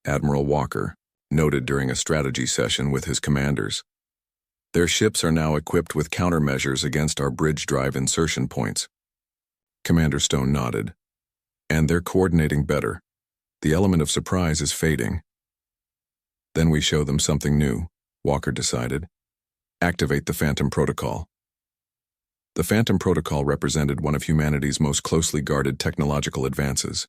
Admiral Walker noted during a strategy session with his commanders. Their ships are now equipped with countermeasures against our bridge drive insertion points. Commander Stone nodded. And they're coordinating better. The element of surprise is fading. Then we show them something new, Walker decided. Activate the Phantom Protocol. The Phantom Protocol represented one of humanity's most closely guarded technological advances.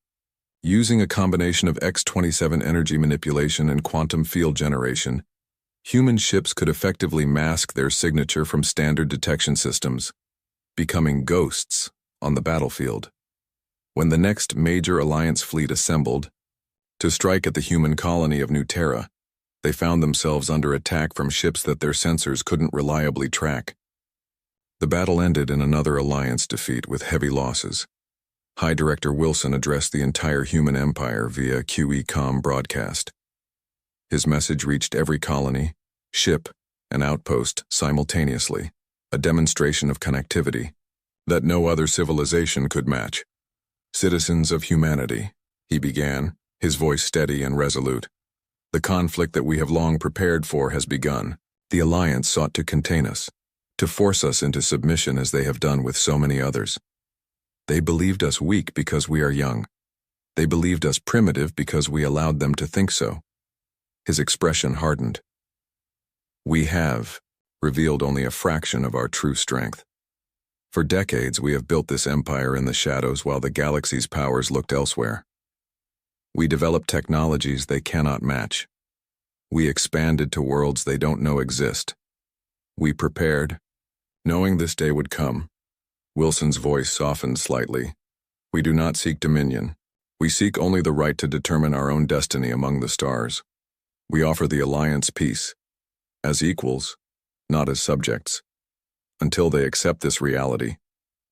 Using a combination of X-27 energy manipulation and quantum field generation, human ships could effectively mask their signature from standard detection systems, becoming ghosts on the battlefield. When the next major Alliance fleet assembled to strike at the human colony of New Terra, they found themselves under attack from ships that their sensors couldn't reliably track. The battle ended in another Alliance defeat with heavy losses. High Director Wilson addressed the entire human empire via QE-Com broadcast. His message reached every colony, ship, and outpost simultaneously, a demonstration of connectivity that no other civilization could match. Citizens of humanity, he began, his voice steady and resolute. The conflict that we have long prepared for has begun. The Alliance sought to contain us, to force us into submission as they have done with so many others. They believed us weak because we are young. They believed us primitive because we allowed them to think so. His expression hardened. We have revealed only a fraction of our true strength. For decades, we have built this empire in the shadows while the galaxy's powers looked elsewhere. We developed technologies they cannot match. We expanded to worlds they don't know exist. We prepared, knowing this day would come. Wilson's voice softened slightly. We do not seek dominion. We seek only the right to determine our own destiny among the stars. We offer the Alliance peace, as equals, not as subjects. Until they accept this reality,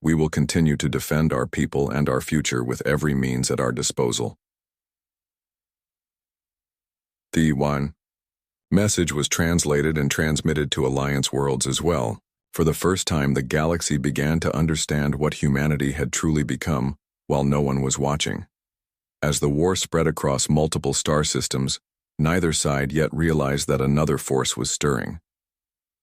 we will continue to defend our people and our future with every means at our disposal. The message was translated and transmitted to Alliance worlds as well. For the first time, the galaxy began to understand what humanity had truly become, while no one was watching. As the war spread across multiple star systems, neither side yet realized that another force was stirring.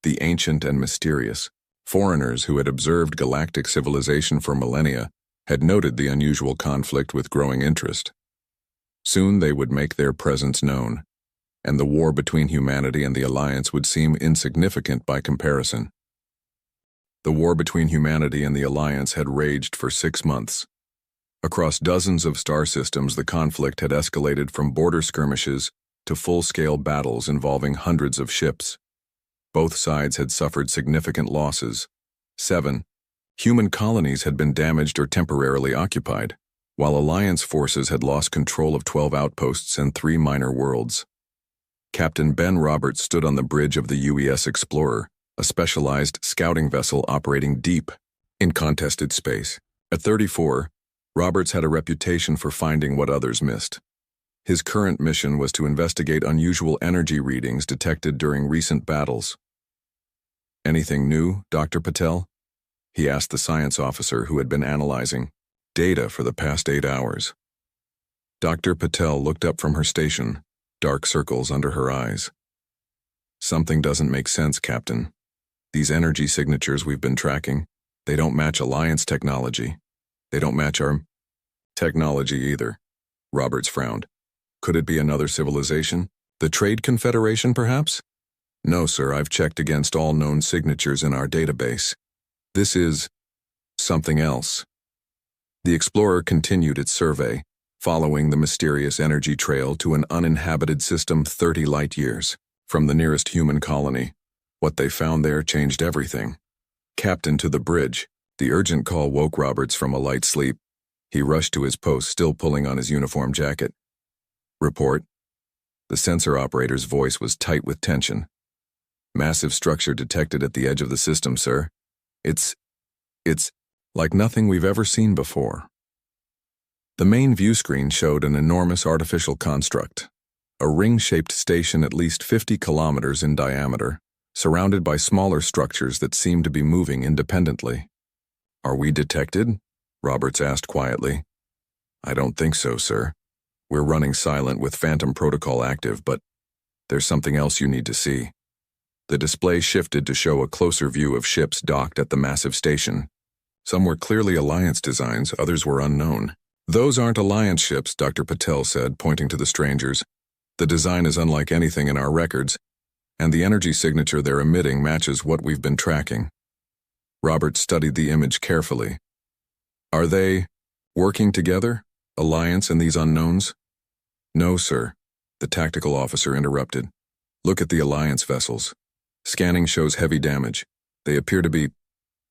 The ancient and mysterious. Foreigners who had observed galactic civilization for millennia had noted the unusual conflict with growing interest. Soon they would make their presence known, and the war between humanity and the Alliance would seem insignificant by comparison. The war between humanity and the Alliance had raged for 6 months. Across dozens of star systems, the conflict had escalated from border skirmishes to full-scale battles involving hundreds of ships. Both sides had suffered significant losses. 7 human colonies had been damaged or temporarily occupied, while Alliance forces had lost control of 12 outposts and 3 minor worlds. Captain Ben Roberts stood on the bridge of the UES Explorer, a specialized scouting vessel operating deep in contested space. At 34, Roberts had a reputation for finding what others missed. His current mission was to investigate unusual energy readings detected during recent battles. Anything new, Dr. Patel? He asked the science officer who had been analyzing data for the past 8 hours. Dr. Patel looked up from her station, dark circles under her eyes. Something doesn't make sense, Captain. These energy signatures we've been tracking, they don't match Alliance technology. They don't match our technology either. Roberts frowned. Could it be another civilization? The Trade Confederation, perhaps? No, sir, I've checked against all known signatures in our database. This is something else. The Explorer continued its survey, following the mysterious energy trail to an uninhabited system 30 light-years from the nearest human colony. What they found there changed everything. Captain, to the bridge. The urgent call woke Roberts from a light sleep. He rushed to his post, still pulling on his uniform jacket. Report. The sensor operator's voice was tight with tension. Massive structure detected at the edge of the system, sir. It's like nothing we've ever seen before. The main view screen showed an enormous artificial construct, A ring-shaped station at least 50 kilometers in diameter, surrounded by smaller structures that seemed to be moving independently. "Are we detected?" Roberts asked quietly. "I don't think so, sir. We're running silent with Phantom Protocol active, but there's something else you need to see." The display shifted to show a closer view of ships docked at the massive station. Some were clearly Alliance designs, others were unknown. "Those aren't Alliance ships," Dr. Patel said, pointing to the strangers. "The design is unlike anything in our records, and the energy signature they're emitting matches what we've been tracking." Roberts studied the image carefully. "Are they working together, Alliance and these unknowns?" "No, sir," the tactical officer interrupted. "Look at the Alliance vessels. Scanning shows heavy damage. They appear to be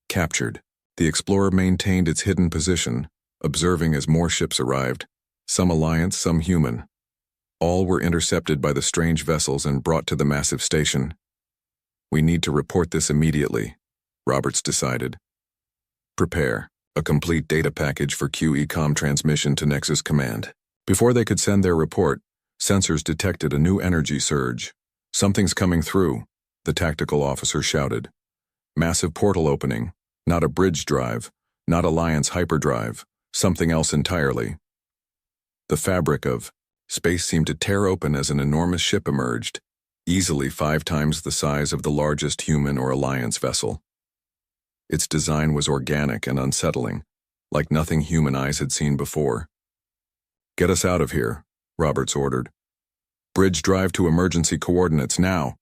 captured." The Explorer maintained its hidden position, observing as more ships arrived, some Alliance, some human. All were intercepted by the strange vessels and brought to the massive station. "We need to report this immediately," Roberts decided. "Prepare a complete data package for QECOM transmission to Nexus Command." Before they could send their report, sensors detected a new energy surge. "Something's coming through," the tactical officer shouted. "Massive portal opening, not a bridge drive, not Alliance hyperdrive, something else entirely." The fabric of space seemed to tear open as an enormous ship emerged, easily 5 times the size of the largest human or Alliance vessel. Its design was organic and unsettling, like nothing human eyes had seen before. "Get us out of here," Roberts ordered. "Bridge drive to emergency coordinates now."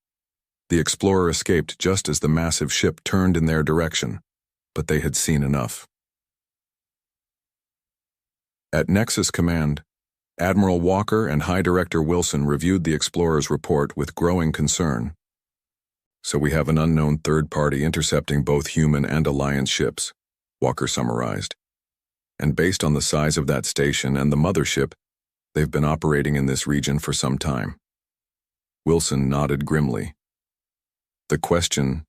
The Explorer escaped just as the massive ship turned in their direction, but they had seen enough. At Nexus Command, Admiral Walker and High Director Wilson reviewed the Explorer's report with growing concern. "So we have an unknown third party intercepting both human and Alliance ships," Walker summarized. "And based on the size of that station and the mothership, they've been operating in this region for some time." Wilson nodded grimly. "The question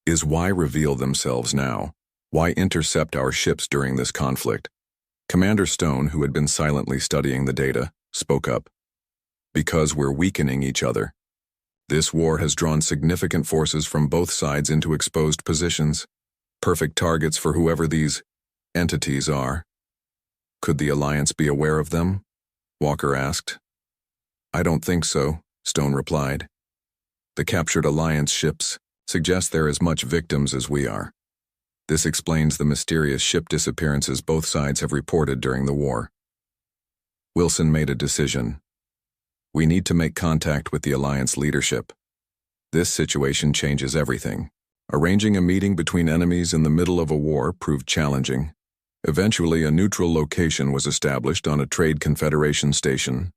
is, why reveal themselves now? Why intercept our ships during this conflict?" Commander Stone, who had been silently studying the data, spoke up. "Because we're weakening each other. This war has drawn significant forces from both sides into exposed positions, perfect targets for whoever these entities are." "Could the Alliance be aware of them?" Walker asked. "I don't think so," Stone replied. "The captured Alliance ships suggest they're as much victims as we are. This explains the mysterious ship disappearances both sides have reported during the war." Wilson made a decision. "We need to make contact with the Alliance leadership. This situation changes everything." Arranging a meeting between enemies in the middle of a war proved challenging. Eventually, a neutral location was established on a Trade Confederation station.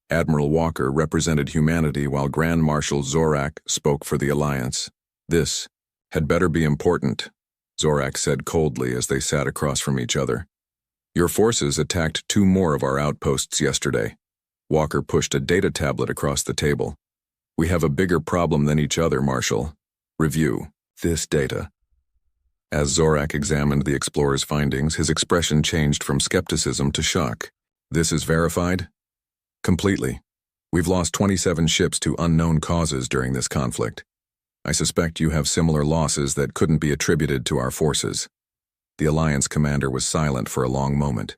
Admiral Walker represented humanity while Grand Marshal Zorak spoke for the Alliance. "This had better be important," Zorak said coldly as they sat across from each other. "Your forces attacked 2 more of our outposts yesterday." Walker pushed a data tablet across the table. "We have a bigger problem than each other, Marshal. Review this data." As Zorak examined the Explorer's findings, his expression changed from skepticism to shock. "This is verified?" "Completely. We've lost 27 ships to unknown causes during this conflict. I suspect you have similar losses that couldn't be attributed to our forces." The Alliance commander was silent for a long moment.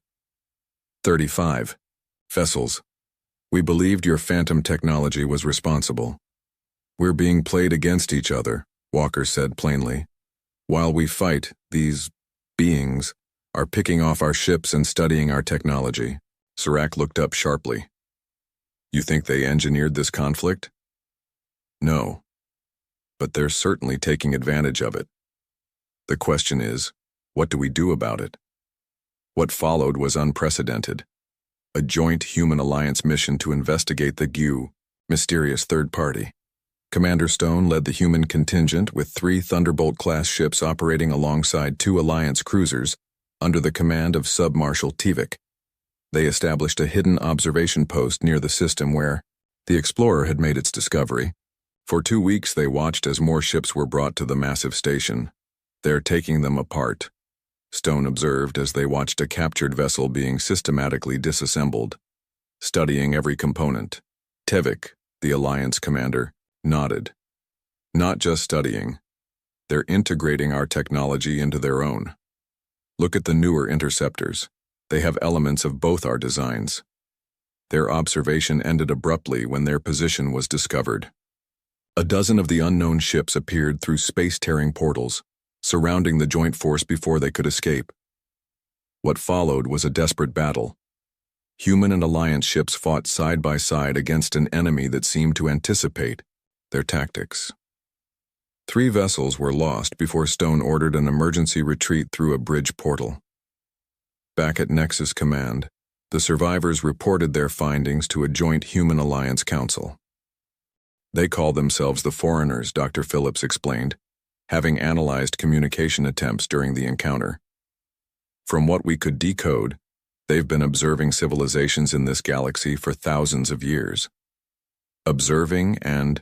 35 vessels. "We believed your Phantom technology was responsible." "We're being played against each other," Walker said plainly. "While we fight, these beings are picking off our ships and studying our technology." Zorak looked up sharply. "You think they engineered this conflict?" "No. But they're certainly taking advantage of it. The question is, what do we do about it?" What followed was unprecedented. A joint human Alliance mission to investigate the GU, mysterious third party. Commander Stone led the human contingent with 3 Thunderbolt-class ships operating alongside 2 Alliance cruisers under the command of Sub-Marshal Tivik. They established a hidden observation post near the system where the Explorer had made its discovery. For 2 weeks they watched as more ships were brought to the massive station. "They're taking them apart," Stone observed as they watched a captured vessel being systematically disassembled. "Studying every component. Tevik, the Alliance commander, nodded. Not just studying. They're integrating our technology into their own. Look at the newer interceptors. They have elements of both our designs. Their observation ended abruptly when their position was discovered. A dozen of the unknown ships appeared through space-tearing portals, surrounding the joint force before they could escape. What followed was a desperate battle. Human and Alliance ships fought side by side against an enemy that seemed to anticipate their tactics. 3 vessels were lost before Stone ordered an emergency retreat through a bridge portal. Back at Nexus Command, the survivors reported their findings to a joint Human-Alliance Council. They call themselves the Foreigners, Dr. Phillips explained, having analyzed communication attempts during the encounter. From what we could decode, they've been observing civilizations in this galaxy for thousands of years. Observing and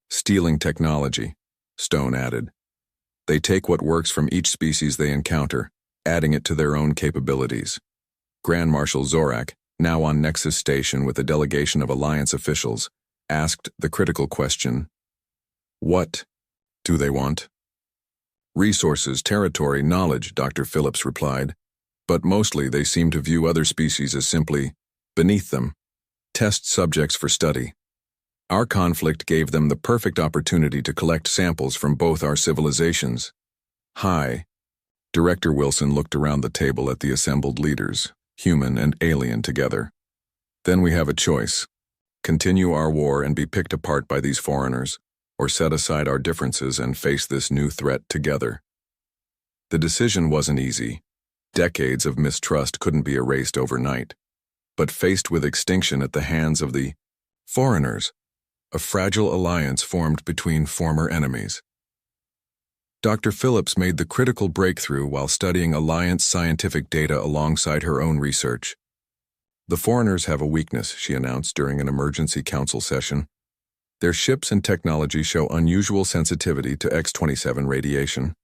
stealing technology, Stone added. They take what works from each species they encounter, adding it to their own capabilities. Grand Marshal Zorak, now on Nexus Station with a delegation of Alliance officials, asked the critical question, what do they want? Resources, territory, knowledge, Dr. Phillips replied, but mostly they seem to view other species as simply beneath them, test subjects for study. Our conflict gave them the perfect opportunity to collect samples from both our civilizations. Hi. Director Wilson looked around the table at the assembled leaders, human and alien together. Then we have a choice. Continue our war and be picked apart by these foreigners, or set aside our differences and face this new threat together. The decision wasn't easy. Decades of mistrust couldn't be erased overnight. But faced with extinction at the hands of the foreigners, a fragile alliance formed between former enemies. Dr. Phillips made the critical breakthrough while studying Alliance scientific data alongside her own research. The foreigners have a weakness, she announced during an emergency council session. Their ships and technology show unusual sensitivity to X-27 radiation.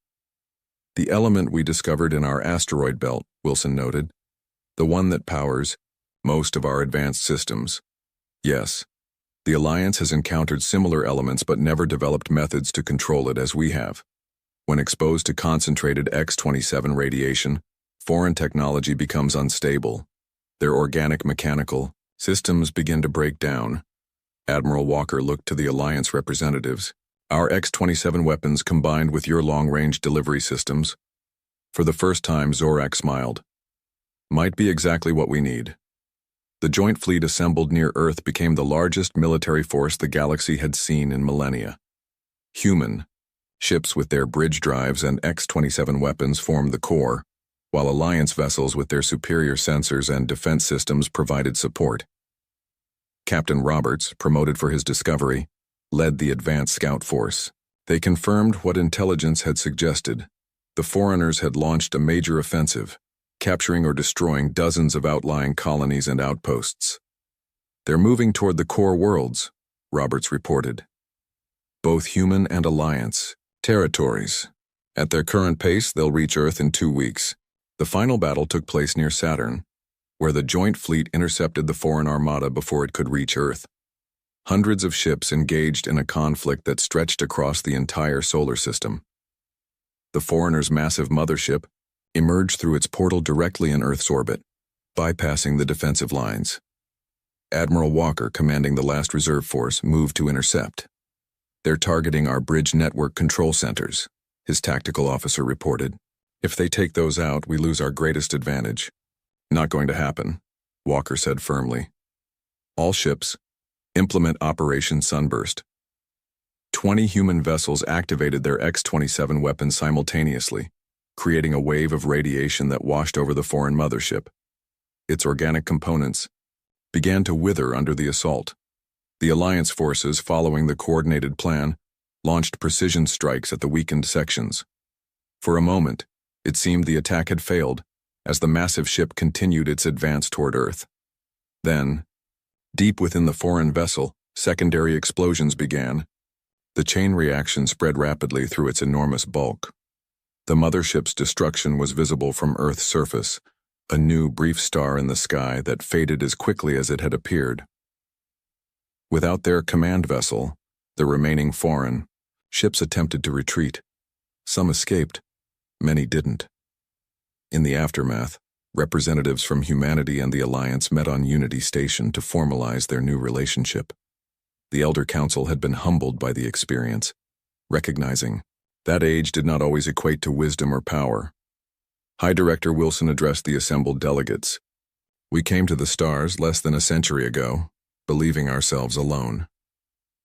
The element we discovered in our asteroid belt, Wilson noted, the one that powers most of our advanced systems. Yes, the Alliance has encountered similar elements but never developed methods to control it as we have. When exposed to concentrated X-27 radiation, foreign technology becomes unstable. Their organic mechanical systems begin to break down. Admiral Walker looked to the Alliance representatives. Our X-27 weapons combined with your long-range delivery systems. For the first time, Zorak smiled. Might be exactly what we need. The joint fleet assembled near Earth became the largest military force the galaxy had seen in millennia. Human ships with their bridge drives and X-27 weapons formed the core, while Alliance vessels with their superior sensors and defense systems provided support. Captain Roberts, promoted for his discovery, led the advanced scout force. They confirmed what intelligence had suggested. The foreigners had launched a major offensive, capturing or destroying dozens of outlying colonies and outposts. They're moving toward the core worlds, Roberts reported. Both human and Alliance territories. At their current pace, they'll reach Earth in 2 weeks. The final battle took place near Saturn, where the joint fleet intercepted the foreign armada before it could reach Earth. Hundreds of ships engaged in a conflict that stretched across the entire solar system. The foreigners' massive mothership emerged through its portal directly in Earth's orbit, bypassing the defensive lines. Admiral Walker, commanding the last reserve force, moved to intercept. They're targeting our bridge network control centers, his tactical officer reported. If they take those out, we lose our greatest advantage. Not going to happen, Walker said firmly. All ships, implement Operation Sunburst. 20 human vessels activated their X-27 weapons simultaneously, creating a wave of radiation that washed over the foreign mothership. Its organic components began to wither under the assault. The Alliance forces, following the coordinated plan, launched precision strikes at the weakened sections. For a moment, it seemed the attack had failed, as the massive ship continued its advance toward Earth. Then, deep within the foreign vessel, secondary explosions began. The chain reaction spread rapidly through its enormous bulk. The mothership's destruction was visible from Earth's surface, a new brief star in the sky that faded as quickly as it had appeared. Without their command vessel, the remaining foreign ships attempted to retreat. Some escaped, many didn't. In the aftermath, representatives from humanity and the Alliance met on Unity Station to formalize their new relationship. The Elder Council had been humbled by the experience, recognizing that age did not always equate to wisdom or power. High Director Wilson addressed the assembled delegates. We came to the stars less than a century ago, believing ourselves alone.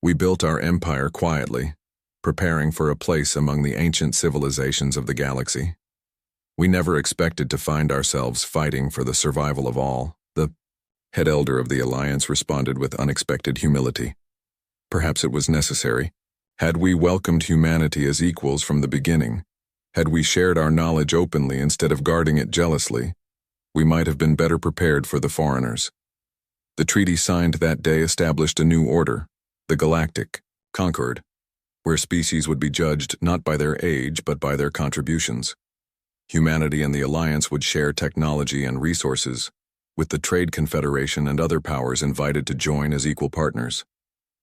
We built our empire quietly, preparing for a place among the ancient civilizations of the galaxy. We never expected to find ourselves fighting for the survival of all. The head elder of the Alliance responded with unexpected humility. Perhaps it was necessary. Had we welcomed humanity as equals from the beginning, had we shared our knowledge openly instead of guarding it jealously, we might have been better prepared for the foreigners. The treaty signed that day established a new order, the Galactic, Concord, where species would be judged not by their age but by their contributions. Humanity and the Alliance would share technology and resources, with the Trade Confederation and other powers invited to join as equal partners.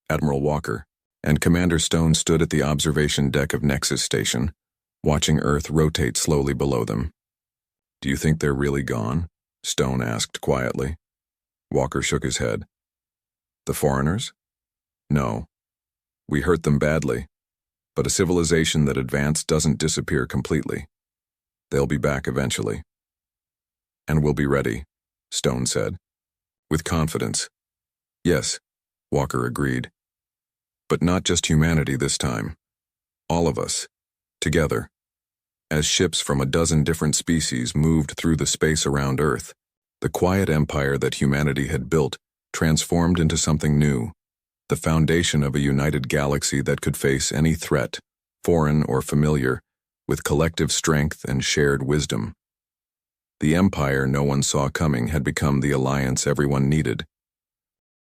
Admiral Walker and Commander Stone stood at the observation deck of Nexus Station, watching Earth rotate slowly below them. "Do you think they're really gone?" Stone asked quietly. Walker shook his head. "The foreigners? No. We hurt them badly, but a civilization that advanced doesn't disappear completely. They'll be back eventually. And we'll be ready," Stone said, with confidence. "Yes," Walker agreed. "But not just humanity this time. All of us, together." As ships from a dozen different species moved through the space around Earth, the quiet empire that humanity had built transformed into something new, the foundation of a united galaxy that could face any threat, foreign or familiar, with collective strength and shared wisdom. The empire no one saw coming had become the alliance everyone needed,